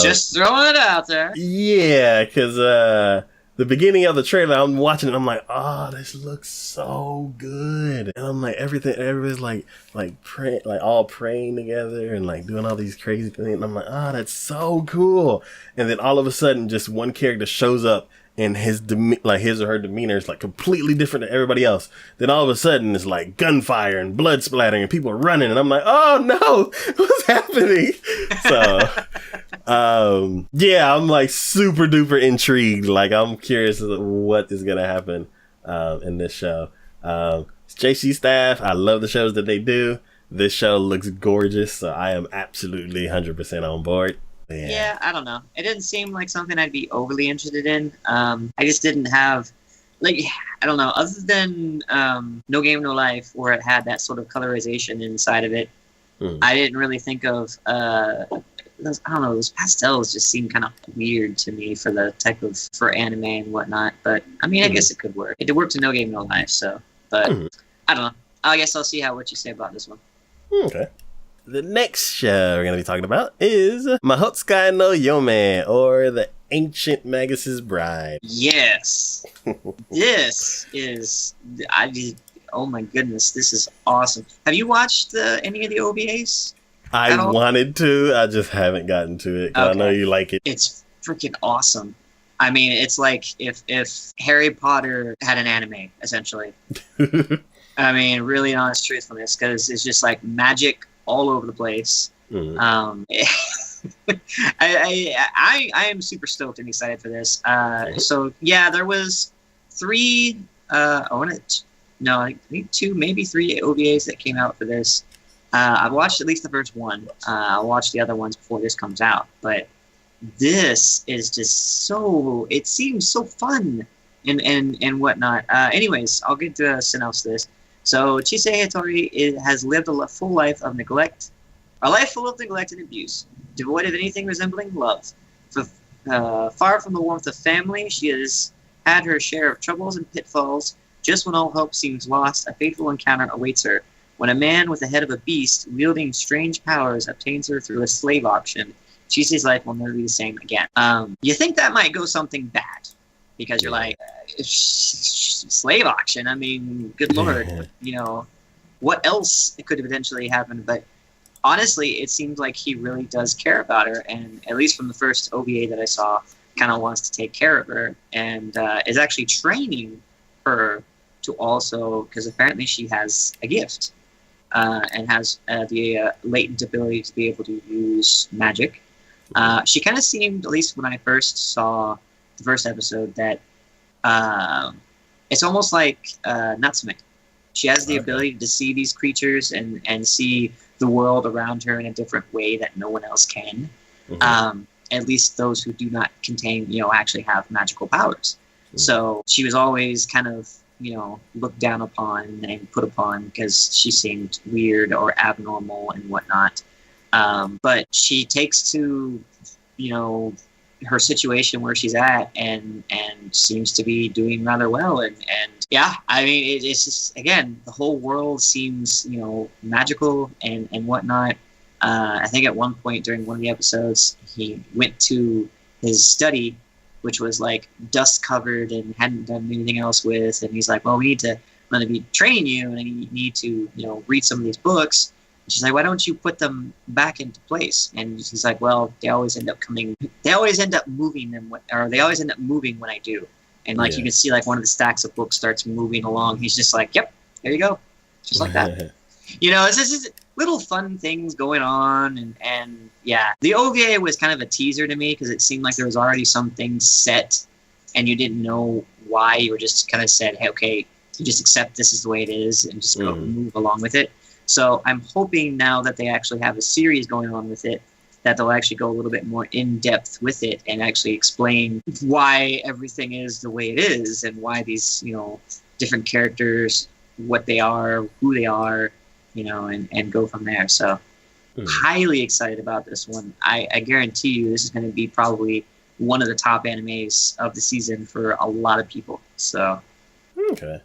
Just throwing it out there.
Yeah, because the beginning of the trailer, I'm watching it, I'm like, oh, this looks so good. And I'm like, everybody's like pray, like all praying together and like doing all these crazy things. And I'm like, oh, that's so cool. And then all of a sudden, just one character shows up and his or her demeanor is like completely different than everybody else. Then all of a sudden it's like gunfire and blood splattering and people running. And I'm like, oh no, what's happening? So, yeah, I'm like super duper intrigued. Like I'm curious what is going to happen, in this show. It's JC Staff. I love the shows that they do. This show looks gorgeous. So I am absolutely 100% on board.
Yeah, I don't know. It didn't seem like something I'd be overly interested in. I just didn't have, like, I don't know, other than No Game, No Life, where it had that sort of colorization inside of it, I didn't really think of, those, I don't know, those pastels just seem kind of weird to me for the type of, for anime and whatnot. But, I mean, I guess it could work. It worked in No Game, No Life, so, but, I don't know. I guess I'll see what you say about this one.
Okay. The next show we're going to be talking about is Mahotsukai no Yome, or The Ancient Magus' Bride.
Yes. This is, oh my goodness, this is awesome. Have you watched any of the OVAs?
I wanted to, I just haven't gotten to it, because I know you like it.
It's freaking awesome. I mean, it's like if Harry Potter had an anime, essentially. I mean, really honest truthfulness, because it's just like magic all over the place. I am super stoked and excited for this. So yeah, there was I think 2, maybe 3 OVAs that came out for this. I've watched at least the first one. I'll watch the other ones before this comes out. But this is just it seems so fun and whatnot. Anyways, I'll get to synopsis. So Chisei Hitori has lived a full life of neglect, a life full of neglect and abuse, devoid of anything resembling love. Far from the warmth of family, she has had her share of troubles and pitfalls. Just when all hope seems lost, a fateful encounter awaits her. When a man with the head of a beast, wielding strange powers, obtains her through a slave auction, Chisei's life will never be the same again. You think that might go something bad, because you're like, slave auction, I mean, good lord, you know, what else could potentially happen? But honestly, it seems like he really does care about her, and at least from the first OVA that I saw, kind of wants to take care of her, and is actually training her to also, because apparently she has a gift, and has the latent ability to be able to use magic. She kind of seemed, at least when I first saw the first episode, that it's almost like Natsume. She has the ability to see these creatures and see the world around her in a different way that no one else can. At least those who do not actually have magical powers. So she was always kind of, looked down upon and put upon because she seemed weird or abnormal and whatnot. But she takes to, her situation where she's at and seems to be doing rather well. And yeah, I mean, it's just, again, the whole world seems, magical and whatnot. I think at one point during one of the episodes, he went to his study, which was like dust covered and hadn't done anything else with. And he's like, well, I'm going to be training you and you need to, read some of these books. And she's like, why don't you put them back into place? And he's like, well, they always end up moving when I do. And like, you can see like one of the stacks of books starts moving along. He's just like, yep, there you go. Just like that. It's just little fun things going on. And yeah, the OVA was kind of a teaser to me because it seemed like there was already some things set and you didn't know why. You were just kind of said, hey, okay, you just accept this is the way it is and just go move along with it. So I'm hoping now that they actually have a series going on with it, that they'll actually go a little bit more in depth with it and actually explain why everything is the way it is and why these, different characters, what they are, who they are, and go from there. So highly excited about this one. I guarantee you this is going to be probably one of the top animes of the season for a lot of people. So,
okay.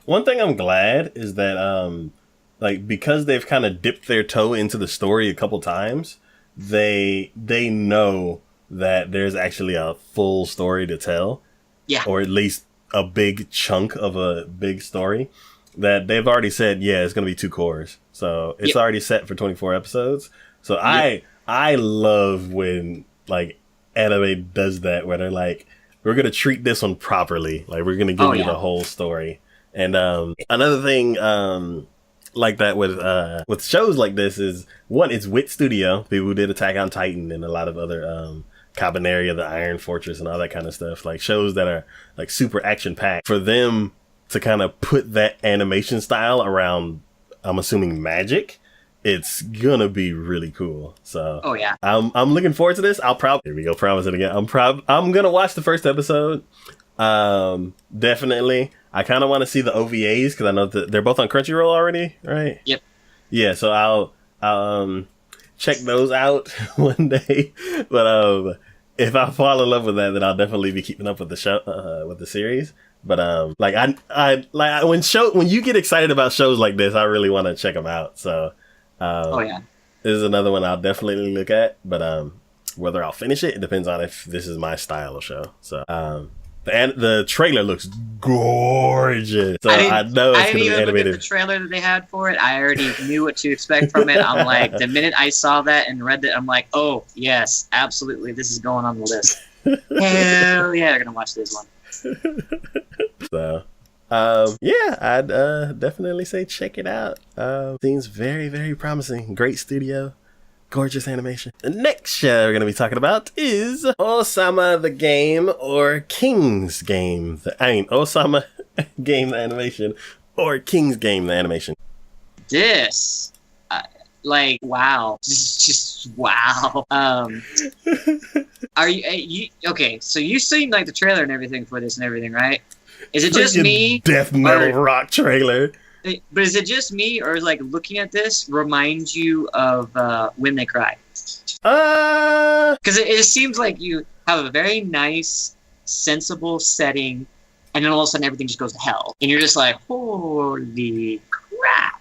One thing I'm glad is that, like, because they've kind of dipped their toe into the story a couple times, they know that there's actually a full story to tell.
Yeah.
Or at least a big chunk of a big story that they've already said, yeah, it's going to be 2 cores. So it's already set for 24 episodes. So I love when, like, anime does that, where they're like, we're going to treat this one properly. Like, we're going to give you the whole story. And another thing like that with shows like this is, one, it's Wit Studio, people who did Attack on Titan and a lot of other Caballeria, the Iron Fortress, and all that kind of stuff. Like, shows that are, like, super action-packed. For them to kind of put that animation style around, I'm assuming, magic, it's gonna be really cool. So I'm looking forward to this. Here we go, promise it again. I'm gonna watch the first episode. Definitely. I kind of want to see the OVAs because I know that they're both on Crunchyroll already, right?
Yep.
Yeah, so I'll check those out one day. But if I fall in love with that, then I'll definitely be keeping up with the show, with the series. But when you get excited about shows like this, I really want to check them out. So this is another one I'll definitely look at. But whether I'll finish it depends on if this is my style of show. So the trailer looks gorgeous. So I know it's going to be animated. I didn't even look at
the trailer that they had for it. I already knew what to expect from it. I'm like, the minute I saw that and read it, I'm like, oh, yes, absolutely. This is going on the list. Hell yeah, they're going to watch this one.
So, I'd definitely say check it out. Seems very, very promising. Great studio. Gorgeous animation. The next show we're going to be talking about is Osama the Game or King's Game. Osama Game the Animation or King's Game the Animation.
This, wow. Just wow. Are you okay? So you've seen, like, the trailer and everything for this and everything, right? Is it just me?
Death metal rock trailer.
But is it just me, or, like, looking at this reminds you of When They Cry? Because it seems like you have a very nice, sensible setting, and then all of a sudden everything just goes to hell, and you're just like, holy crap!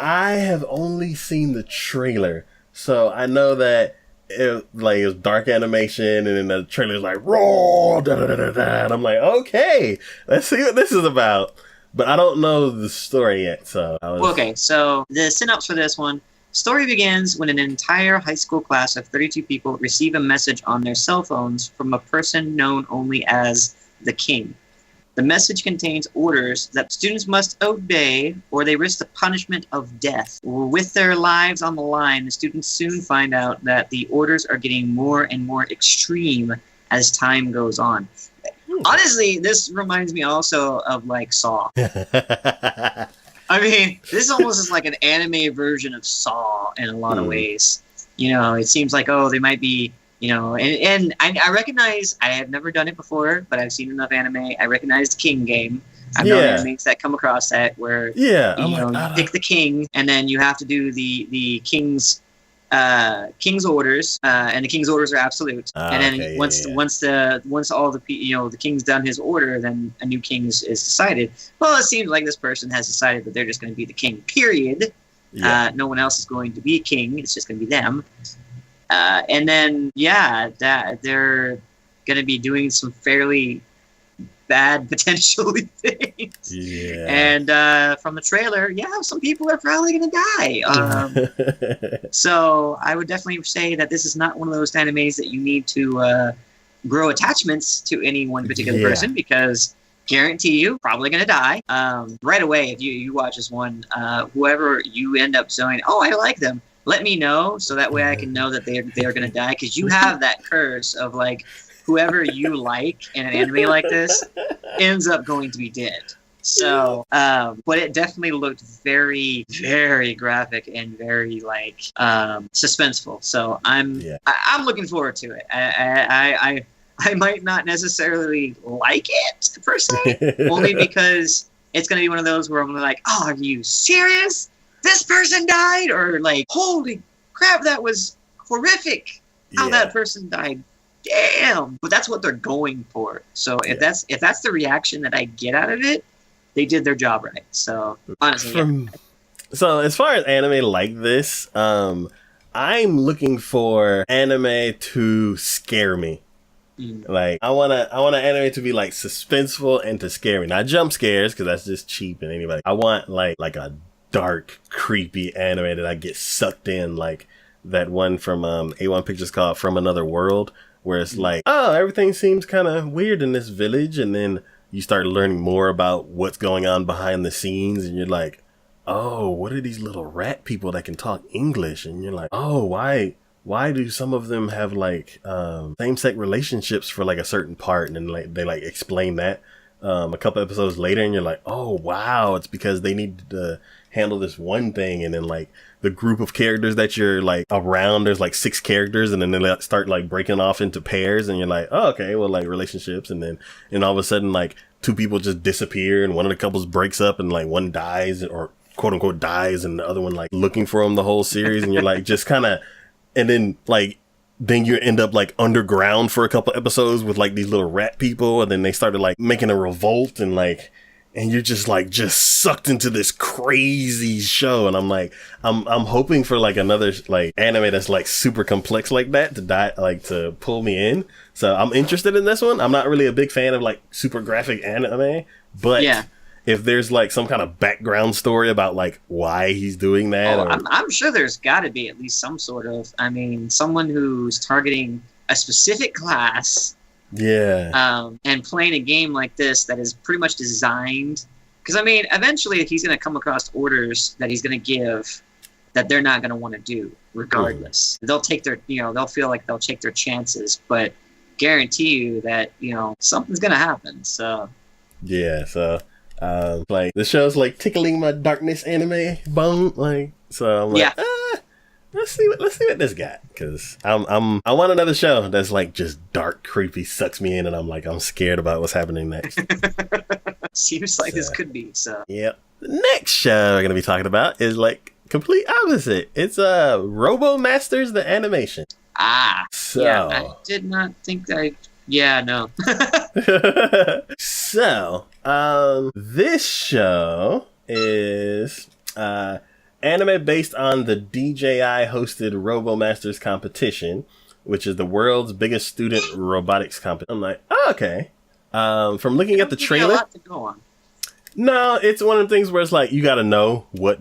I have only seen the trailer, so I know that it was dark animation, and then the trailer's like raw, da da da da, and I'm like, okay, let's see what this is about. But I don't know the story yet, so
Okay, so the synopsis for this one. Story begins when an entire high school class of 32 people receive a message on their cell phones from a person known only as the King. The message contains orders that students must obey or they risk the punishment of death. With their lives on the line, the students soon find out that the orders are getting more and more extreme as time goes on. Honestly, this reminds me also of, like, Saw. I mean, this almost is like an anime version of Saw in a lot of ways. You know, it seems like, they might be, and I recognize, I have never done it before, but I've seen enough anime. I recognize the King game. I've known animes that come across that where, you pick the king, and then you have to do the king's orders, and the king's orders are absolute. And then once all the king's done his order, then a new king is decided. Well, it seems like this person has decided that they're just going to be the king. Period. No one else is going to be king. It's just going to be them. And then that they're going to be doing some fairly bad potentially things. Yeah. And from the trailer, some people are probably going to die. So I would definitely say that this is not one of those animes that you need to grow attachments to any one particular person, because guarantee you probably going to die right away. If you watch this one, whoever you end up saying, I like them, let me know, so that way I can know that they're going to die, because you have that curse of, like, whoever you like in an anime like this ends up going to be dead. So, but it definitely looked very, very graphic and very, like, suspenseful. So I'm looking forward to it. I might not necessarily like it per se, only because it's going to be one of those where I'm like, are you serious? This person died? Or like, holy crap, that was horrific how that person died. Damn. But that's what they're going for. So if that's the reaction that I get out of it, they did their job right. So honestly,
So as far as anime like this, I'm looking for anime to scare me. Like I want an anime to be like suspenseful and to scare me, not jump scares because that's just cheap and anybody. I want like a dark, creepy anime that I get sucked in, like that one from A1 Pictures called From Another World, where it's like, oh, everything seems kind of weird in this village, and then you start learning more about what's going on behind the scenes, and you're like, oh, what are these little rat people that can talk English? And you're like, oh, why do some of them have like same-sex relationships for like a certain part? And then like they like explain that a couple episodes later, and you're like, oh wow, it's because they need to handle this one thing. And then like the group of characters that you're like around, there's like 6 characters, and then they start like breaking off into pairs, and you're like, oh, okay, well, like relationships. And all of a sudden like 2 people just disappear, and one of the couples breaks up, and like one dies, or quote unquote dies, and the other one like looking for him the whole series. And you're like just kind of, and then you end up like underground for a couple episodes with like these little rat people, and then they started like making a revolt, and you're just sucked into this crazy show. And I'm like, I'm hoping for like another like anime that's like super complex like that to pull me in. So I'm interested in this one. I'm not really a big fan of like super graphic anime, but if there's like some kind of background story about like why he's doing that.
I'm sure there's got to be at least some sort of, I mean, someone who's targeting a specific class. Yeah. And playing a game like this that is pretty much designed, because I mean, eventually he's going to come across orders that he's going to give that they're not going to want to do regardless. They'll take their, they'll feel like they'll take their chances, but guarantee you that, something's going to happen. So.
Yeah. So. Like the show's like tickling my darkness anime bone, like, so I'm like, let's see what this got, because I want another show that's like just dark, creepy, sucks me in, and I'm scared about what's happening next.
Seems like this could be so.
Yep. The next show we're gonna be talking about is like complete opposite. It's Robomasters the animation. So
I did not think that. Yeah, no.
So, this show is anime based on the DJI hosted Robomasters competition, which is the world's biggest student robotics competition. I'm like, oh, okay. From looking at the trailer. A lot to go on. No, it's one of the things where it's like you got to know what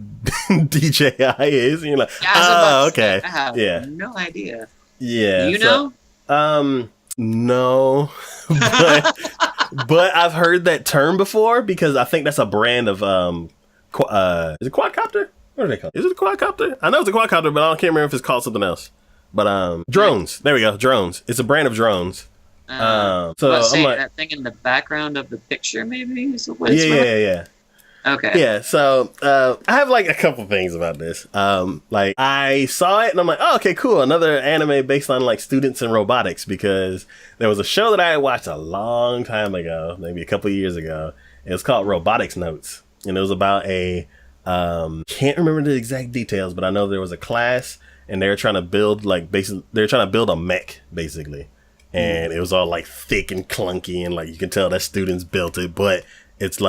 DJI is, and you're like, oh, okay.
I have no idea.
Yeah.
Do you know?
No, but I've heard that term before, because I think that's a brand of is it quadcopter? What are they called? Is it a quadcopter? I know it's a quadcopter, but I can't remember if it's called something else. But drones. There we go. Drones. It's a brand of drones.
So I'm like, that thing in the background of the picture, maybe. Is what it's
yeah.
Okay.
Yeah, so I have like a couple things about this. Like I saw it and I'm like, oh, okay, cool. Another anime based on like students and robotics, because there was a show that I had watched a long time ago, maybe a couple years ago. It was called Robotics Notes, and it was about a can't remember the exact details, but I know there was a class and they were trying to build a mech basically, and it was all like thick and clunky, and like you can tell that students built it, but it's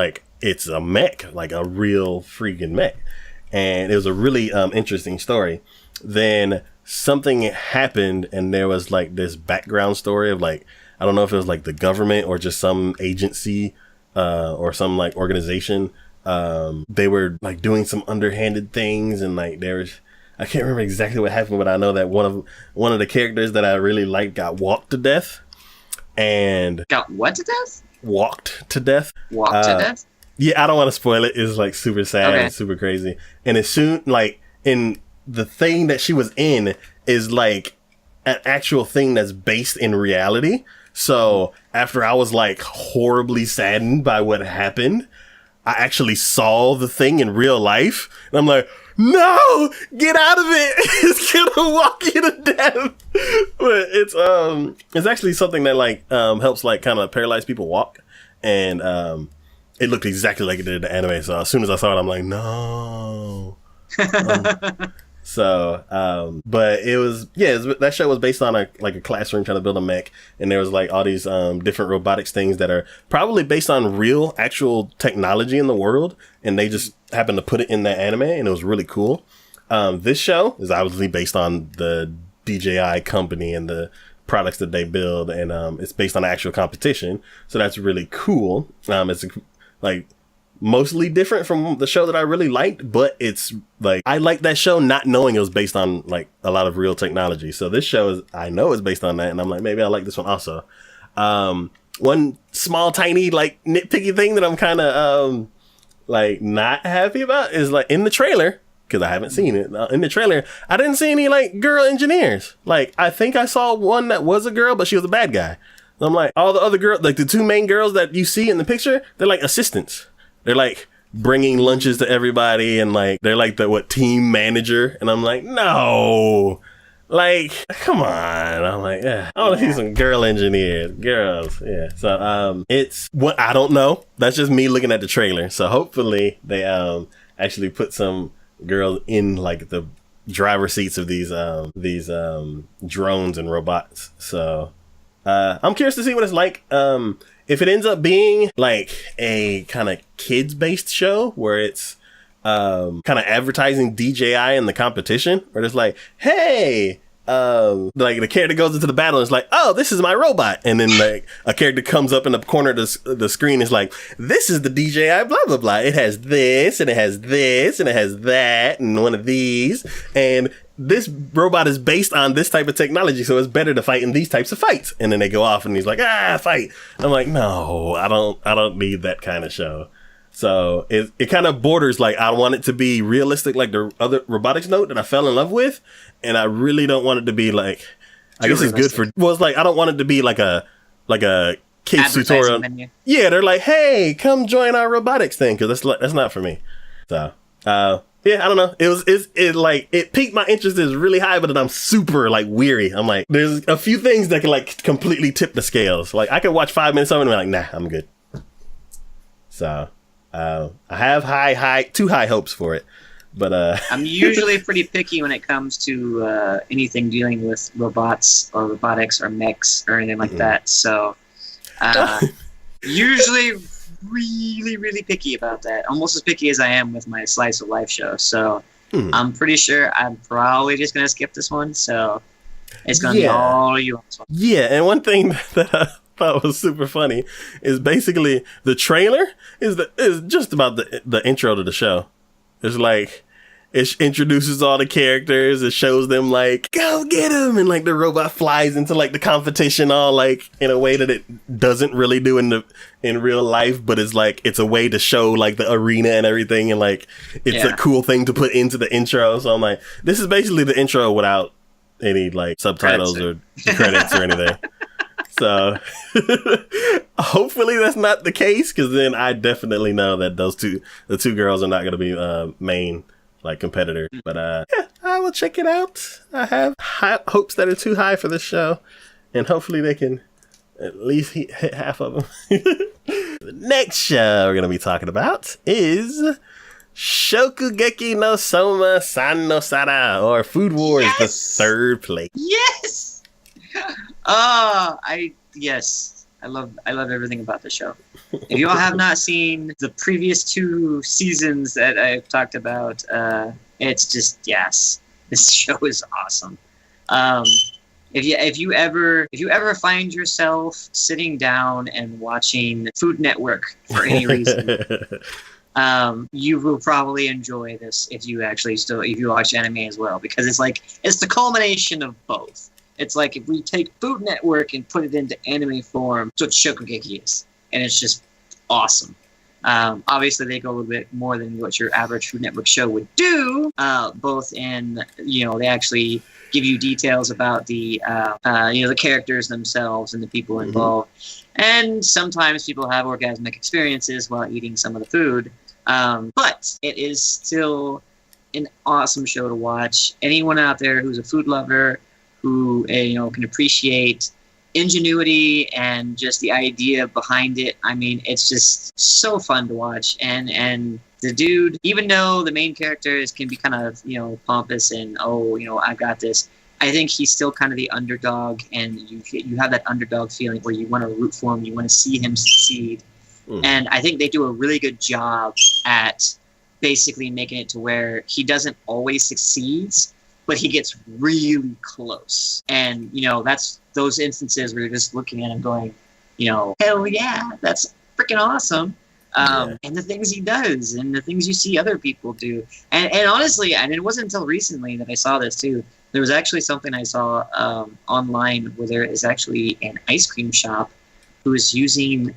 a mech, like a real freaking mech. And it was a really interesting story. Then something happened, and there was like this background story of like, I don't know if it was like the government or just some agency or some like organization. They were like doing some underhanded things, and like I can't remember exactly what happened, but I know that one of the characters that I really liked got walked to death. And
got what to death?
Walked to death.
Walked to death?
Yeah, I don't want to spoil it. It's like super sad and super crazy. And as soon, like, in the thing that she was in is like an actual thing that's based in reality. So after I was like horribly saddened by what happened, I actually saw the thing in real life. And I'm like, no, get out of it. It's gonna walk you to death. But it's actually something that like helps like kind of paralyze people walk. And it looked exactly like it did in the anime. So as soon as I saw it, I'm like, no. So, but it was that show was based on a classroom trying to build a mech, and there was like all these different robotics things that are probably based on real actual technology in the world, and they just happened to put it in that anime, and it was really cool. This show is obviously based on the DJI company and the products that they build, and it's based on actual competition, so that's really cool. It's like mostly different from the show that I really liked, but it's like I like that show not knowing it was based on like a lot of real technology. So this show I know is based on that, and I'm like, maybe I like this one also. One small tiny like nitpicky thing that I'm kind of like not happy about is like in the trailer, because I haven't seen it. In the trailer, I didn't see any like girl engineers. Like I think I saw one that was a girl, but she was a bad guy. And I'm like, all the other girls, like the two main girls that you see in the picture, they're like assistants. They're like bringing lunches to everybody, and like they're like the team manager, and I'm like, no, like come on. I'm like, I want to see some girl engineers, girls. Yeah. So it's what I don't know. That's just me looking at the trailer. So hopefully they actually put some girls in like the driver's seats of these drones and robots. So I'm curious to see what it's like. If it ends up being like a kind of kids-based show where it's kind of advertising DJI in the competition, where it's like, hey, like the character goes into the battle and it's like, oh, this is my robot, and then like a character comes up in the corner of the screen and is like, this is the DJI blah blah blah, it has this and it has this and it has that and one of these, and this robot is based on this type of technology, so it's better to fight in these types of fights. And then they go off and he's like, fight. I'm like, no, I don't need that kind of show. So it kind of borders like I want it to be realistic like the other robotics note that I fell in love with, and I really don't want it to be like, I guess it's good for, well, it's like I don't want it to be like a kids tutorial menu. Yeah, they're like, hey, come join our robotics thing, because that's not for me. So yeah, I don't know. It piqued my interest. Is really high, but then I'm super like weary. I'm like, there's a few things that can like completely tip the scales. Like I could watch 5 minutes of it and be like, nah, I'm good. So I have too high hopes for it, but
I'm usually pretty picky when it comes to anything dealing with robots or robotics or mechs or anything like that. So usually really, really picky about that. Almost as picky as I am with my Slice of Life show. So I'm pretty sure I'm probably just going to skip this one. So it's going to be all you on this one.
Yeah, and one thing that I thought was super funny is basically the trailer is just about the intro to the show. It's like, it introduces all the characters. It shows them like, go get them. And like the robot flies into like the competition all like in a way that it doesn't really do in real life. But it's like, it's a way to show like the arena and everything. And like, it's a cool thing to put into the intro. So I'm like, this is basically the intro without any like subtitles or credits or anything. So hopefully that's not the case. Cause then I definitely know that the two girls are not going to be main like competitor, but yeah, I will check it out. I have high hopes that are too high for this show, and hopefully they can at least hit half of them. The next show we're gonna be talking about is Shokugeki no Soma San no Sara, or Food Wars, the third plate.
Yes. I love everything about the show. If you all have not seen the previous 2 seasons that I've talked about, it's just, yes, this show is awesome. If you ever find yourself sitting down and watching Food Network for any reason, you will probably enjoy this if you watch anime as well, because it's the culmination of both. It's like if we take Food Network and put it into anime form, that's what Shokugeki is. And it's just awesome. Obviously, they go a little bit more than what your average Food Network show would do, both in, they actually give you details about the characters themselves and the people involved. And sometimes people have orgasmic experiences while eating some of the food. But it is still an awesome show to watch. Anyone out there who's a food lover, who can appreciate ingenuity and just the idea behind it. I mean, it's just so fun to watch. And the dude, even though the main characters can be kind of, pompous and, I've got this, I think he's still kind of the underdog, and you have that underdog feeling where you want to root for him, you want to see him succeed. And I think they do a really good job at basically making it to where he doesn't always succeed, but he gets really close. And, that's those instances where you're just looking at him going, hell yeah, that's freaking awesome. And the things he does and the things you see other people do. And honestly, and it wasn't until recently that I saw this too. There was actually something I saw online where there is actually an ice cream shop who is using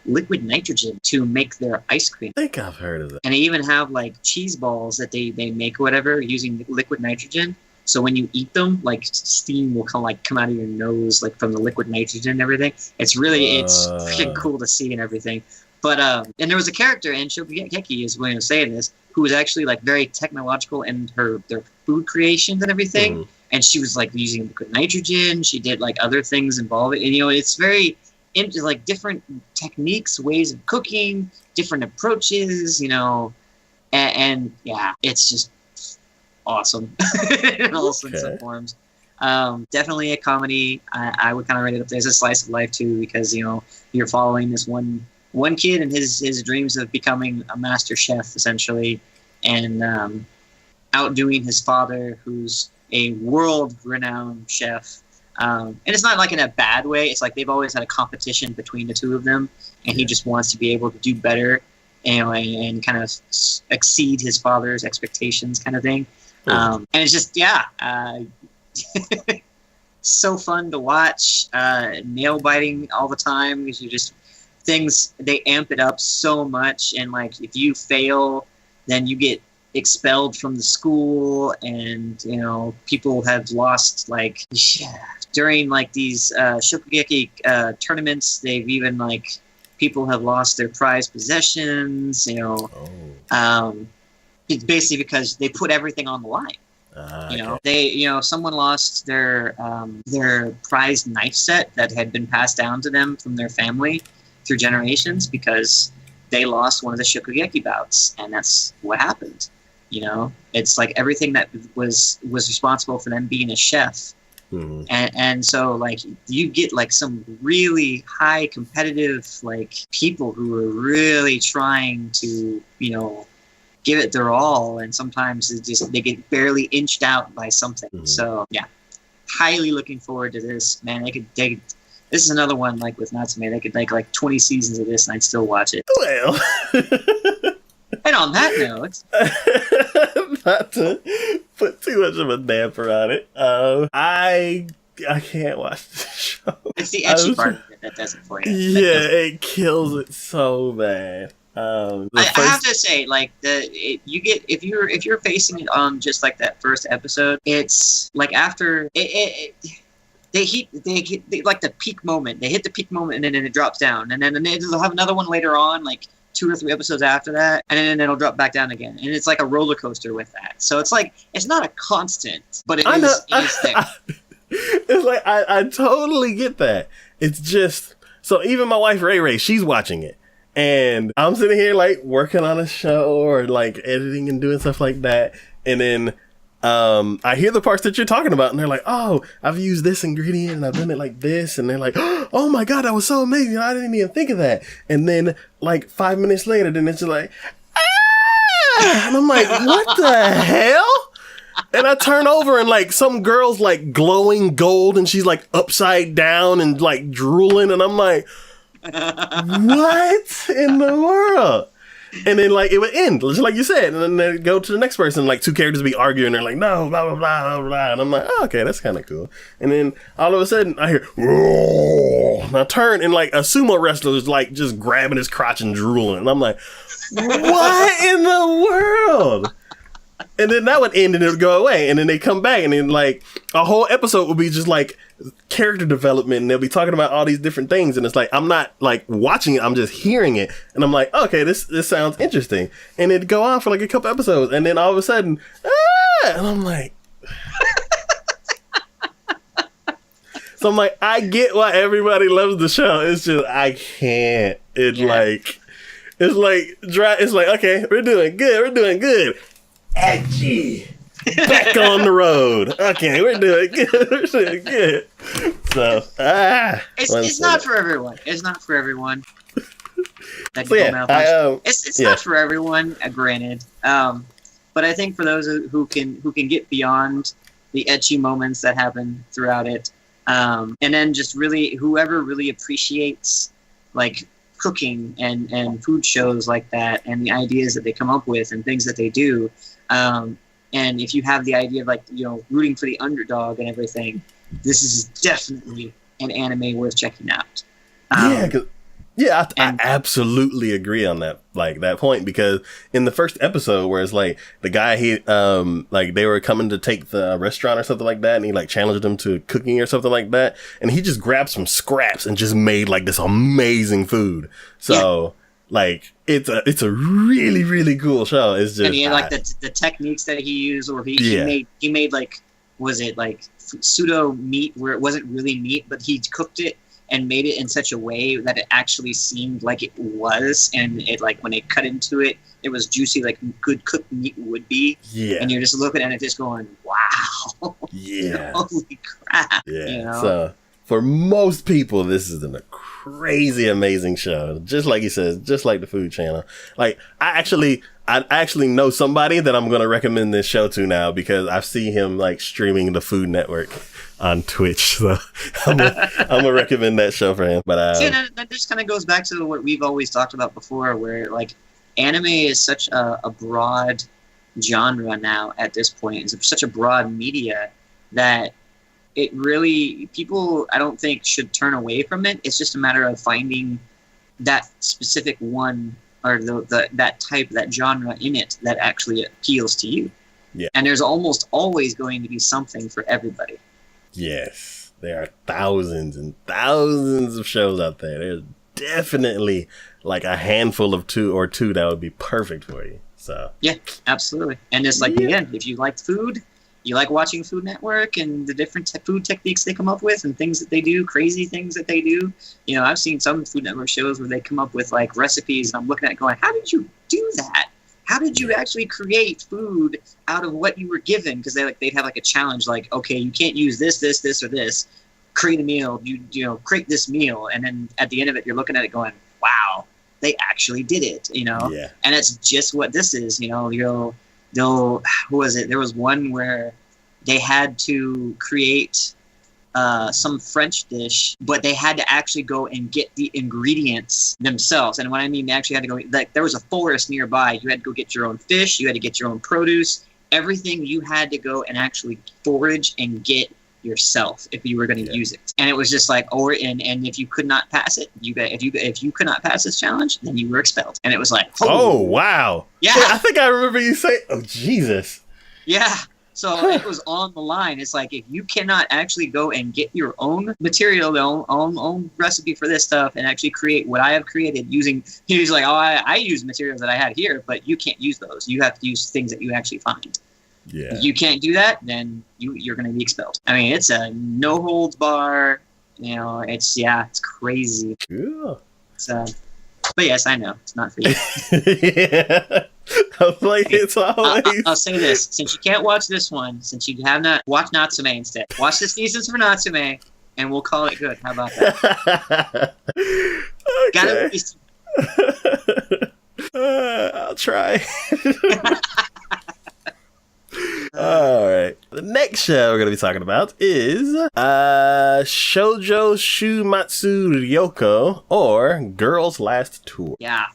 liquid nitrogen to make their ice cream.
I think I've heard of that.
And they even have like cheese balls that they make or whatever using liquid nitrogen. So when you eat them, like steam will come out of your nose, like from the liquid nitrogen and everything. It's freaking cool to see and everything. But and there was a character in Shokugeki, is William saying this, who was actually like very technological in their food creations and everything. And she was like using liquid nitrogen. She did like other things involving, and it's very like different techniques, ways of cooking, different approaches, and yeah, it's just awesome in all sense of forms. Definitely a comedy. I would kind of rate it up there as a slice of life too, because you're following this one kid and his dreams of becoming a master chef essentially, and outdoing his father, who's a world-renowned chef. And it's not like in a bad way. It's like they've always had a competition between the two of them, and he just wants to be able to do better, and kind of exceed his father's expectations, kind of thing. And it's just so fun to watch. Nail biting all the time, because they amp it up so much, and like if you fail, then you get expelled from the school, and people have lost during like these Shokugeki tournaments. They've even like people have lost their prized possessions. It's basically because they put everything on the line. Okay. They someone lost their prized knife set that had been passed down to them from their family through generations, because they lost one of the Shokugeki bouts, and that's what happened. It's like everything that was responsible for them being a chef. And so like you get like some really high competitive like people who are really trying to give it their all, and sometimes they get barely inched out by something. So yeah, highly looking forward to this, man. This is another one like with Natsume. They could make like 20 seasons of this and I'd still watch it.
Well.
And on that note,
not to put too much of a damper on it, I can't watch this show.
It's the ecchi part of it that does it for you.
Yeah, it kills it so bad. I
have to say, like if you're facing it on just like that first episode, it's like after they like the peak moment. They hit the peak moment and then it drops down, and then they'll have another one later on, like 2 or 3 episodes after that, and then it'll drop back down again, and it's like a roller coaster with that. So it's like it's not a constant, but it is there.
It's like I totally get that. It's just so even my wife Ray, she's watching it, and I'm sitting here like working on a show or like editing and doing stuff like that, and then I hear the parts that you're talking about, and they're like, "Oh, I've used this ingredient and I've done it like this," and they're like, "Oh my god, that was so amazing! I didn't even think of that." And then like 5 minutes later, then it's just like, "Ah!" And I'm like, "What the hell?" And I turn over and like some girl's like glowing gold, and she's like upside down and like drooling, and I'm like, "What in the world?" And then like it would end, just like you said, and then they'd go to the next person, like 2 characters be arguing, they're like, "No, blah blah blah blah blah," and I'm like, "Oh, okay, that's kind of cool." And then all of a sudden I hear, "Whoa!" And I turn, and like a sumo wrestler is like just grabbing his crotch and drooling, and I'm like, "What in the world?" And then that would end and it would go away, and then they come back, and then like a whole episode would be just like character development, and they'll be talking about all these different things, and it's like I'm not like watching it, I'm just hearing it, and I'm like, okay, this sounds interesting, and it'd go on for like a couple episodes, and then all of a sudden, and I'm like, So I'm like, I get why everybody loves the show. It's just I can't. It's like dry. It's like, okay, we're doing good. Edgy. Back on the road. Okay, we're doing good. So
it's not for everyone. It's not for everyone. It's not for everyone, granted. But I think for those who can get beyond the ecchi moments that happen throughout it, and then just really whoever really appreciates like cooking and food shows like that, and the ideas that they come up with and things that they do, and if you have the idea of like, you know, rooting for the underdog and everything, this is definitely an anime worth checking out.
I absolutely agree on that, like that point, because in the first episode where it's like the guy, like they were coming to take the restaurant or something like that, and he like challenged them to cooking or something like that, and he just grabbed some scraps and just made like this amazing food. So like it's a really, really cool show. It's just, and
he had like the techniques that he used, or he made like, was it like pseudo meat where it wasn't really meat, but he cooked it and made it in such a way that it actually seemed like it was, and it like when they cut into it, it was juicy like good cooked meat would be. Yeah. And you're just looking at it just going, wow.
Yeah.
Holy crap.
Yeah.
You know?
So for most people, this is a crazy amazing show. Just like he says, just like the Food Channel. Like I actually know somebody that I'm gonna recommend this show to now, because I've seen him like streaming the Food Network on Twitch, so I'm gonna recommend that show for him. But
that just kind of goes back to what we've always talked about before, where like anime is such a broad genre now at this point. It's such a broad media that it really, people I don't think should turn away from it. It's just a matter of finding that specific one, or that type, that genre in it that actually appeals to you.
Yeah. And
there's almost always going to be something for everybody.
Yes, there are thousands and thousands of shows out there. There's definitely like a handful of two that would be perfect for you. So
yeah, absolutely. And it's like, again, if you like food, you like watching Food Network and the different food techniques they come up with and things that they do, crazy things that they do. You know, I've seen some Food Network shows where they come up with like recipes, and I'm looking at it going, how did you do that? How did you actually create food out of what you were given? Because they'd have like a challenge, like, okay, you can't use this, or this. Create a meal. You know, create this meal, and then at the end of it, you're looking at it going, wow, they actually did it. You know, and it's just what this is. You know, who was it? There was one where they had to create some French dish, but they had to actually go and get the ingredients themselves. And when I mean they actually had to go, like there was a forest nearby. You had to go get your own fish. You had to get your own produce. Everything you had to go and actually forage and get yourself if you were going to use it. And it was just like, and if you could not pass it, if you could not pass this challenge, then you were expelled. And it was like,
oh wow,
yeah.
I think I remember you say, oh Jesus,
yeah. So it was on the line. It's like, if you cannot actually go and get your own material, own recipe for this stuff, and actually create what I have created using, he's like, oh, I use materials that I had here, but you can't use those. You have to use things that you actually find.
Yeah.
If you can't do that, then you're going to be expelled. I mean, it's a no holds bar. You know, it's crazy.
Cool.
So, but yes, I know it's not for you.
Yeah. I was like, it's always.
I'll say this: since you can't watch this one, since you have not, watch Natsume instead. Watch the seasons for Natsume, and we'll call it good. How about that?
Okay. I'll try. All right. The next show we're going to be talking about is Shoujo Shumatsu Ryoko, or Girl's Last Tour.
Yeah.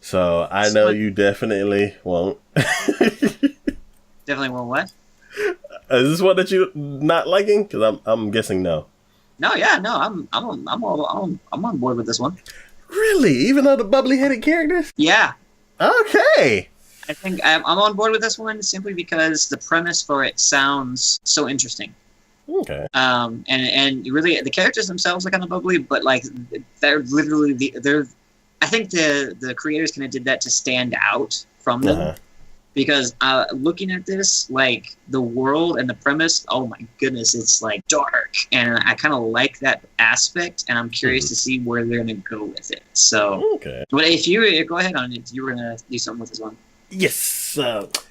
So I know you definitely won't.
Definitely won't what?
Is this one that you're not liking? Because I'm guessing no.
No, yeah, no, I'm on board with this one.
Really? Even though the bubbly-headed characters?
Yeah.
Okay.
I think I'm on board with this one simply because the premise for it sounds so interesting.
Okay.
And really the characters themselves are kind of bubbly, but like they're literally I think the creators kind of did that to stand out from them. because looking at this, like the world and the premise, oh my goodness, it's like dark, and I kind of like that aspect, and I'm curious to see where they're gonna go with it. So, but if you go ahead on it, you were gonna do something with this one.
Yes,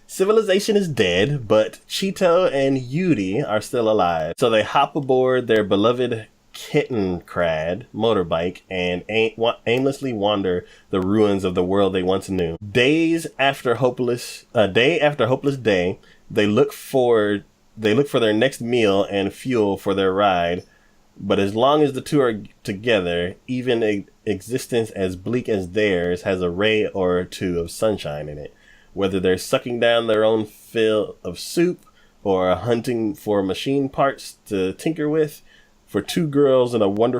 civilization is dead, but Chito and Yuri are still alive. So they hop aboard their beloved kitten crad motorbike and aimlessly wander the ruins of the world they once knew. Day after hopeless day, they look for their next meal and fuel for their ride. But as long as the two are together, even existence as bleak as theirs has a ray or two of sunshine in it. Whether they're sucking down their own fill of soup or hunting for machine parts to tinker with, for two girls in a world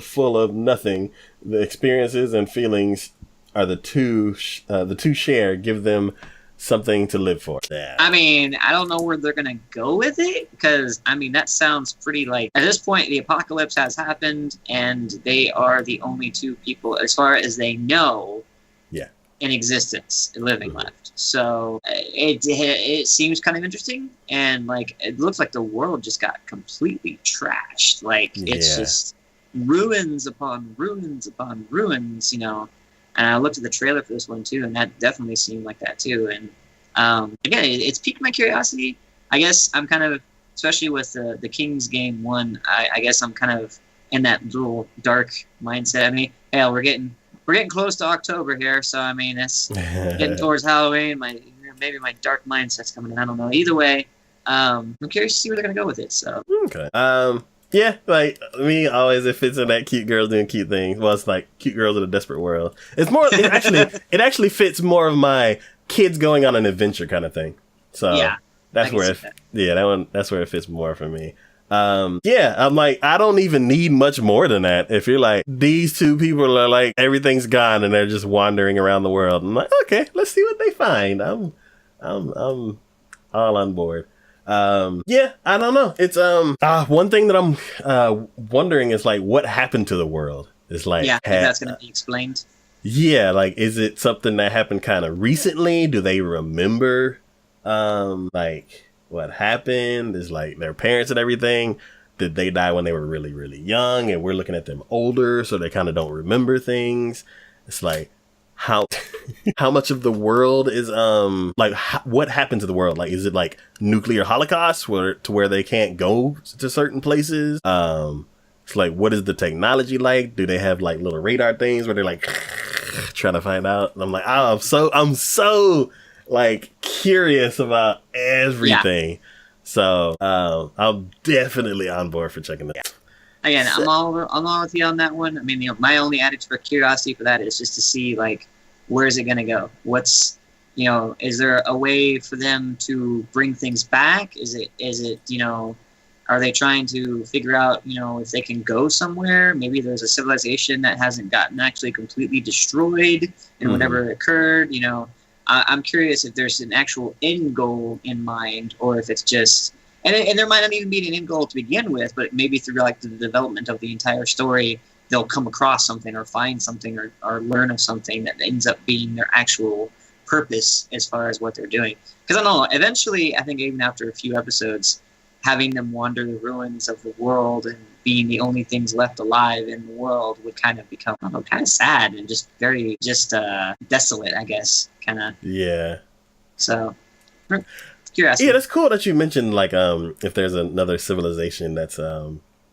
full of nothing, the experiences and feelings are the two share give them something to live for. Yeah.
I mean, I don't know where they're gonna go with it, because I mean that sounds pretty like, at this point the apocalypse has happened and they are the only two people, as far as they know, in existence, living left. So it seems kind of interesting, and like it looks like the world just got completely trashed. Like it's just ruins upon ruins upon ruins, you know. And I looked at the trailer for this one too, and that definitely seemed like that too. And again, it's piqued my curiosity. I guess I'm kind of, especially with the King's Game 1, I guess I'm kind of in that little dark mindset. I mean, hell, we're getting close to October here, so I mean, it's getting towards Halloween. Maybe my dark mindset's coming in. I don't know. Either way, I'm curious to see where they're gonna go with it. So
okay. Yeah, like me always, if it's in that cute girls doing cute things, well, it's like cute girls in a desperate world. It's more. It actually fits more of my kids going on an adventure kind of thing. So that's where that's where it fits more for me. I'm like, I don't even need much more than that. If you're like, these two people are like, everything's gone and they're just wandering around the world, I'm like, okay, let's see what they find. I'm all on board. I don't know. It's one thing that I'm wondering is like, what happened to the world? It's like,
that's gonna be explained.
Yeah, like, is it something that happened kind of recently? Do they remember like what happened? Is like their parents and everything, did they die when they were really, really young and we're looking at them older, so they kind of don't remember things? It's like, how much of the world is what happened to the world? Like, is it like nuclear holocaust where they can't go to certain places? It's like, what is the technology like? Do they have like little radar things where they're like trying to find out? And I'm like, I'm so like curious about everything. So I'm definitely on board for checking that out.
Again, I'm all with you on that one. I mean, my only attitude for curiosity for that is just to see like, where is it going to go? What's, is there a way for them to bring things back? Is it are they trying to figure out, if they can go somewhere? Maybe there's a civilization that hasn't gotten actually completely destroyed in whatever occurred. I'm curious if there's an actual end goal in mind, or if it's just, and there might not even be an end goal to begin with, but maybe through like the development of the entire story, they'll come across something or find something or learn of something that ends up being their actual purpose as far as what they're doing. Because I don't know, eventually, I think even after a few episodes, having them wander the ruins of the world and being the only things left alive in the world would kind of become, I don't know, kind of sad and just very desolate, I guess, kind of.
Yeah.
So, curiosity.
Yeah, that's cool that you mentioned like if there's another civilization that's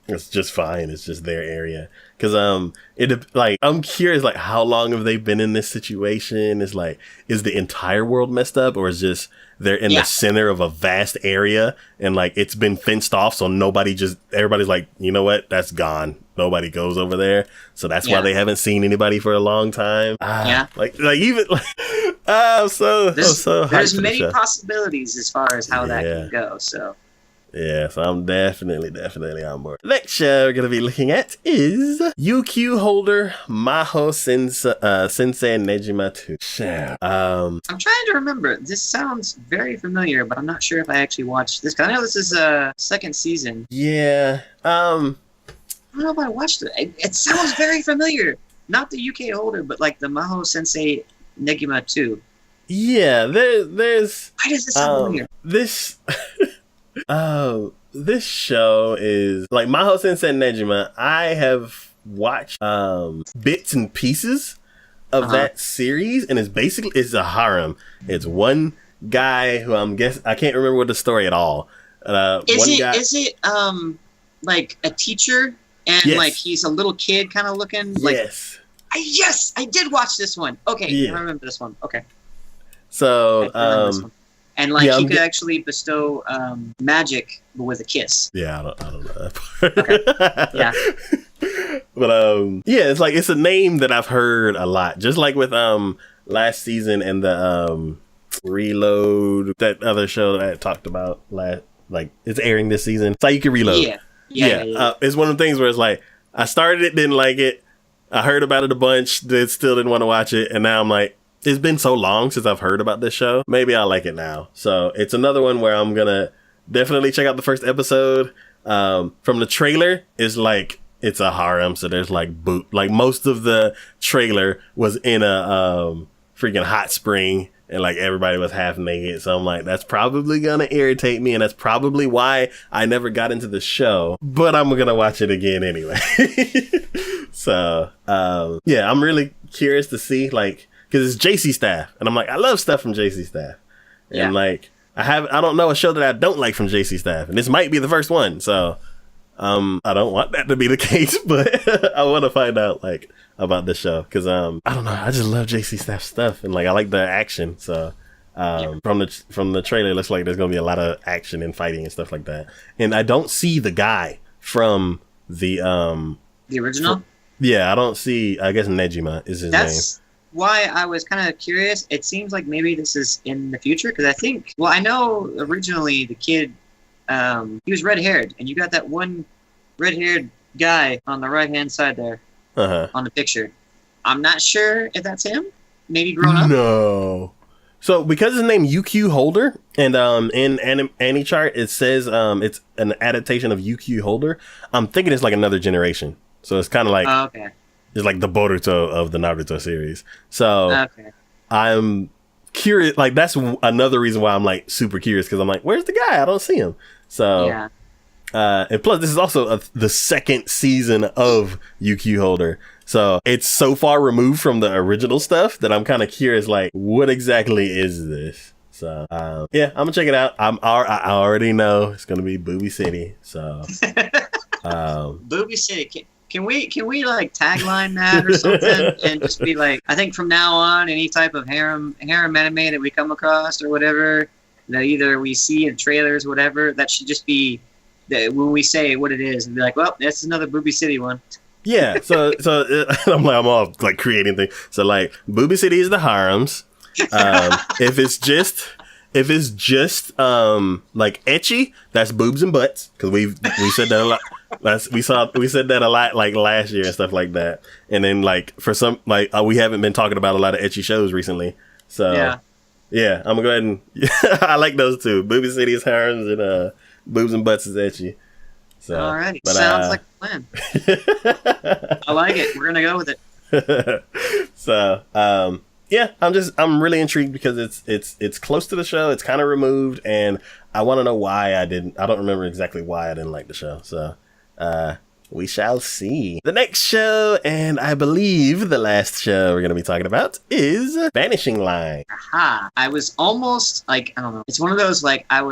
it's just fine, it's just their area. Because I'm curious, like, how long have they been in this situation? Is like, is the entire world messed up, or is just they're in the center of a vast area and like it's been fenced off, so everybody's like, you know what, that's gone, nobody goes over there, so that's why they haven't seen anybody for a long time. Like even like
there's many possibilities as far as how that can go. So
so I'm definitely on board. Next show we're going to be looking at is UQ Holder Mahou Sensei Negima 2.
I'm trying to remember. This sounds very familiar, but I'm not sure if I actually watched this. Cause I know this is a second season.
Yeah. I
don't know if I watched it. It sounds very familiar. Not the UK Holder, but like the Mahou Sensei Negima 2.
Yeah, there's.
Why does this sound familiar?
This show is like Mahou Sensei and Negima. I have watched bits and pieces of that series, and it's a harem. It's one guy who I can't remember what the story at all.
Is it like a teacher and like he's a little kid kind of looking? Like, yes, I did watch this one. Okay, I remember this one. Okay.
So
and like he could actually bestow magic with a kiss.
Yeah, I don't know that part.
Okay. Yeah.
But it's like it's a name that I've heard a lot. Just like with last season and the Reload, that other show that I talked about like it's airing this season. It's like you can Reload. Yeah. It's one of the things where it's like I started it, didn't like it. I heard about it a bunch, still didn't want to watch it, and now I'm like, it's been so long since I've heard about this show. Maybe I'll like it now. So it's another one where I'm gonna definitely check out the first episode. From the trailer, it's like it's a harem, so there's like most of the trailer was in a freaking hot spring, and like everybody was half naked. So I'm like, that's probably gonna irritate me, and that's probably why I never got into the show. But I'm gonna watch it again anyway. So I'm really curious to see, like, because it's JC Staff, and I'm like, I love stuff from JC Staff, and like I don't know a show that I don't like from JC Staff, and this might be the first one. So I don't want that to be the case, but I want to find out like about this show because I don't know, I just love JC Staff stuff, and like I like the action. So from the trailer, it looks like there's gonna be a lot of action and fighting and stuff like that. And I don't see the guy from the
original.
I don't see. I guess Negima is his name. That's
why I was kind of curious. It seems like maybe this is in the future because I know originally the kid, he was red-haired, and you got that one red-haired guy on the right-hand side there on the picture. I'm not sure if that's him. Maybe grown up.
No. So because his name UQ Holder, and in AniChart it says it's an adaptation of UQ Holder, I'm thinking it's like another generation. So it's kind of like it's like the Boruto of the Naruto series. So I'm curious. Like that's another reason why I'm like super curious, because I'm like, where's the guy? I don't see him. So and plus this is also the second season of UQ Holder. So it's so far removed from the original stuff that I'm kind of curious, like, what exactly is this? So I'm gonna check it out. I already know it's gonna be Booby City. So
Booby City. Can we like tagline that or something and just be like, I think from now on, any type of harem anime that we come across or whatever that either we see in trailers or whatever, that should just be that when we say what it is and be like, well, that's another Booby City one.
Yeah. So I'm all like creating things. So like Booby City is the harems. If it's just like ecchi, that's boobs and butts, because we said that a lot. We said that a lot like last year and stuff like that. And then like for some like we haven't been talking about a lot of ecchi shows recently. So yeah, I'm gonna go ahead and I like those two. Booby City is harems and boobs and butts is ecchi. So
alright, sounds like a plan. I like it. We're gonna go with it.
So I'm really intrigued because it's close to the show. It's kind of removed, and I want to know why I don't remember exactly why I didn't like the show. So we shall see. The next show, and I believe the last show we're going to be talking about, is Vanishing Line.
Aha. I was almost like, I don't know. It's one of those like I'm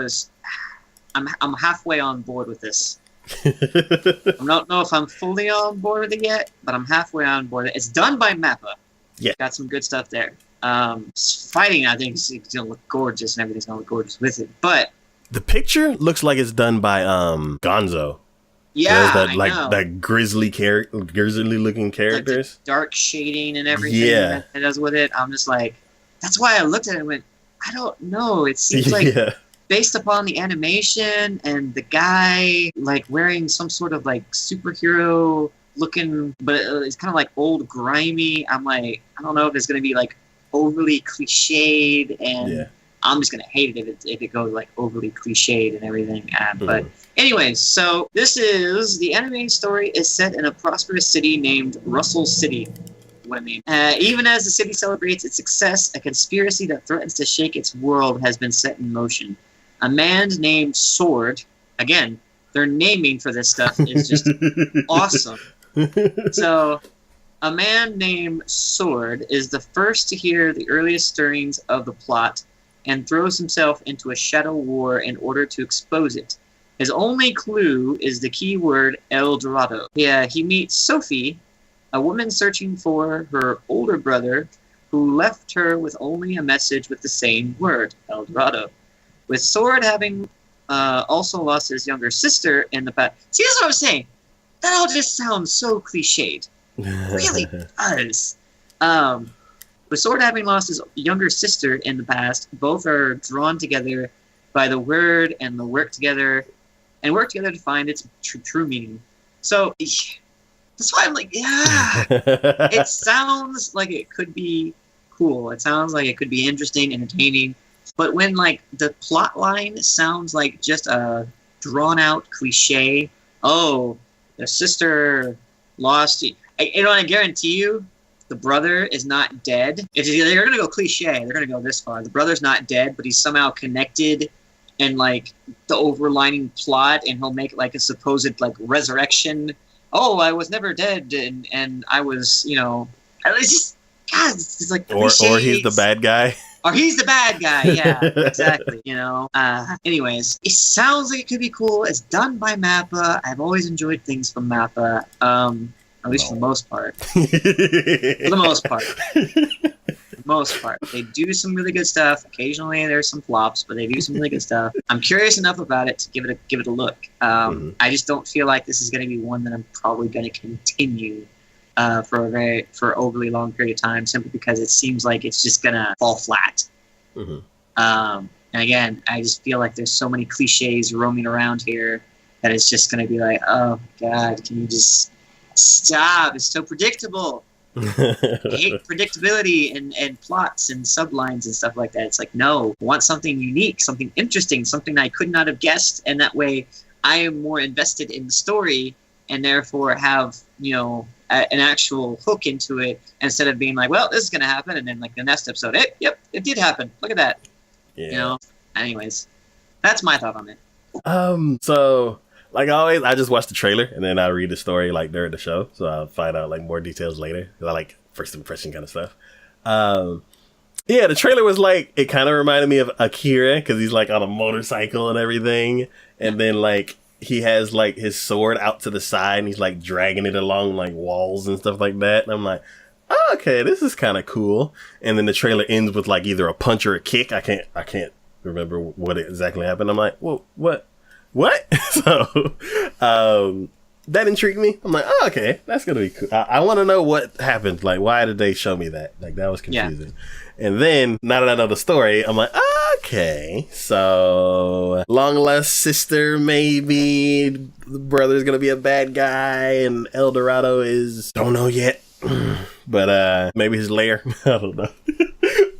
halfway on board with this. I don't know if I'm fully on board with it yet, but I'm halfway on board. It's done by Mappa.
Yeah.
Got some good stuff there. Fighting, I think, is going to look gorgeous, and everything's going to look gorgeous with it. But
the picture looks like it's done by Gonzo.
Yeah,
that grisly looking characters,
like dark shading and everything that it does with it. I'm just like, that's why I looked at it and went, I don't know. It seems like based upon the animation and the guy like wearing some sort of like superhero looking, but it's kind of like old grimy. I'm like, I don't know if it's going to be like overly cliched, and I'm just going to hate it if it goes like overly cliched and everything. But anyways, so the anime story is set in a prosperous city named Russell City, what I mean. Even as the city celebrates its success, a conspiracy that threatens to shake its world has been set in motion. A man named Sword, again, their naming for this stuff is just awesome. So, a man named Sword is the first to hear the earliest stirrings of the plot and throws himself into a shadow war in order to expose it. His only clue is the keyword El Dorado. Yeah, he meets Sophie, a woman searching for her older brother who left her with only a message with the same word, El Dorado. With Sword having also lost his younger sister in the past. See, that's what I'm saying. That all just sounds so cliched. It really does. With Sword having lost his younger sister in the past, both are drawn together by the word and the work together to find its true meaning. So that's why I'm like, yeah. It sounds like it could be cool. It sounds like it could be interesting, entertaining. But when like the plot line sounds like just a drawn out cliche, oh, their sister lost. I guarantee you, the brother is not dead. If they're gonna go cliche, they're gonna go this far. The brother's not dead, but he's somehow connected in like the overlining plot, and he'll make like a supposed like resurrection. Oh, I was never dead, and I was, it's just God. It's like
or he's the bad guy.
Or he's the bad guy, yeah, exactly, Anyways, it sounds like it could be cool. It's done by MAPPA. I've always enjoyed things from MAPPA, at least for the most part. For the most part. Most part. They do some really good stuff. Occasionally there's some flops, but they do some really good stuff. I'm curious enough about it to give it a look. I just don't feel like this is going to be one that I'm probably going to continue for overly long period of time, simply because it seems like it's just gonna fall flat. And again, I just feel like there's so many cliches roaming around here that it's just gonna be like, oh God, can you just stop? It's so predictable. I hate predictability and plots and sublines and stuff like that. It's like, no, I want something unique, something interesting, something I could not have guessed, and that way I am more invested in the story and therefore have an actual hook into it, instead of being like, well, this is gonna happen, and then like the next episode, yep, it did happen. Look at that. Yeah. Anyways, that's my thought on it.
So like always, I just watch the trailer and then I read the story like during the show, so I'll find out like more details later. 'Cause I like first impression kind of stuff. Yeah, the trailer was like, it kind of reminded me of Akira because he's like on a motorcycle and everything, and then like he has like his sword out to the side and he's like dragging it along like walls and stuff like that. And I'm like, oh, okay, this is kind of cool. And then the trailer ends with like either a punch or a kick. I can't remember what exactly happened. I'm like, well, what? So, that intrigued me. I'm like, oh, okay, that's gonna be cool. I want to know what happened. Like, why did they show me that? Like, that was confusing. Yeah. And then, now that I know the story, I'm like, okay, so long lost sister, maybe the brother's gonna be a bad guy, and El Dorado is, don't know yet, but maybe his lair. I don't know.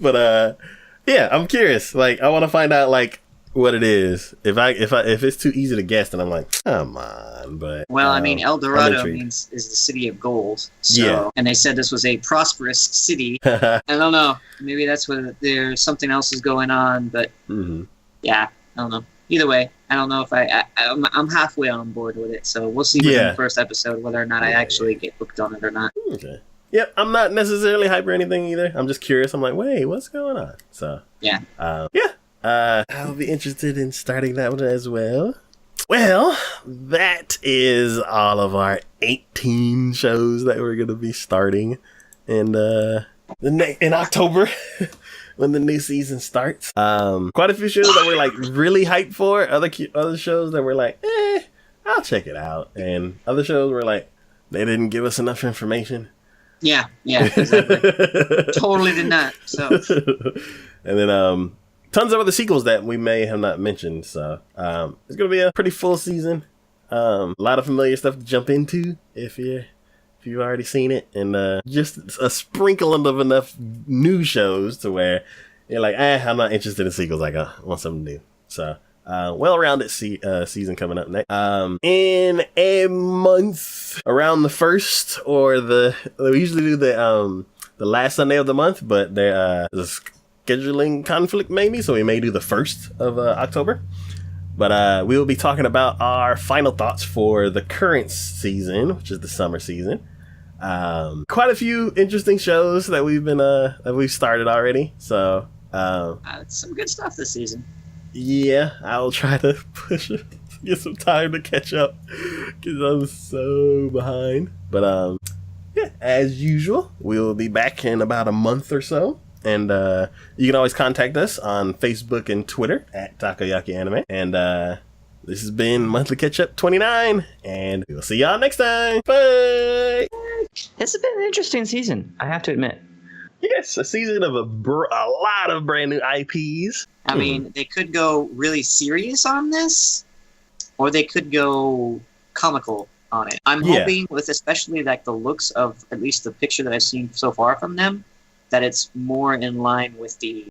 But yeah, I'm curious. Like, I want to find out like what it is. If it's too easy to guess, then I'm like, come on. But
I mean, El Dorado is the city of gold. So, yeah. And they said this was a prosperous city. I don't know. Maybe that's what there's something else is going on. But yeah, I don't know. Either way, I don't know if I'm halfway on board with it. So we'll see within the first episode whether or not I actually get hooked on it or not.
Okay. Yep, I'm not necessarily hype or anything either. I'm just curious. I'm like, wait, what's going on? So
yeah.
I'll be interested in starting that one as well. Well, that is all of our 18 shows that we're going to be starting in October when the new season starts. Quite a few shows that we're like really hyped for. Other shows that we're like, I'll check it out. And other shows were like, they didn't give us enough information.
Yeah, exactly. Totally did not. So,
and then tons of other sequels that we may have not mentioned. So it's gonna be a pretty full season. A lot of familiar stuff to jump into if you've already seen it, and just a sprinkle of enough new shows to where you're like, I'm not interested in sequels. Like, I want something new. So well-rounded season coming up next. In a month, around the 1st, or we usually do the last Sunday of the month, but there's a scheduling conflict maybe, so we may do the 1st of October. But we will be talking about our final thoughts for the current season, which is the summer season. Quite a few interesting shows that we've started already. So
some good stuff this season.
Yeah, I'll try to get some time to catch up because I'm so behind. But yeah, as usual, we'll be back in about a month or so. And you can always contact us on Facebook and Twitter at Takoyaki Anime. And this has been Monthly Ketchup 29, and we'll see y'all next time. Bye!
This has been an interesting season, I have to admit.
Yes, a season of a lot of brand new IPs.
I mean, they could go really serious on this, or they could go comical on it. I'm hoping, with especially like the looks of at least the picture that I've seen so far from them, that it's more in line with the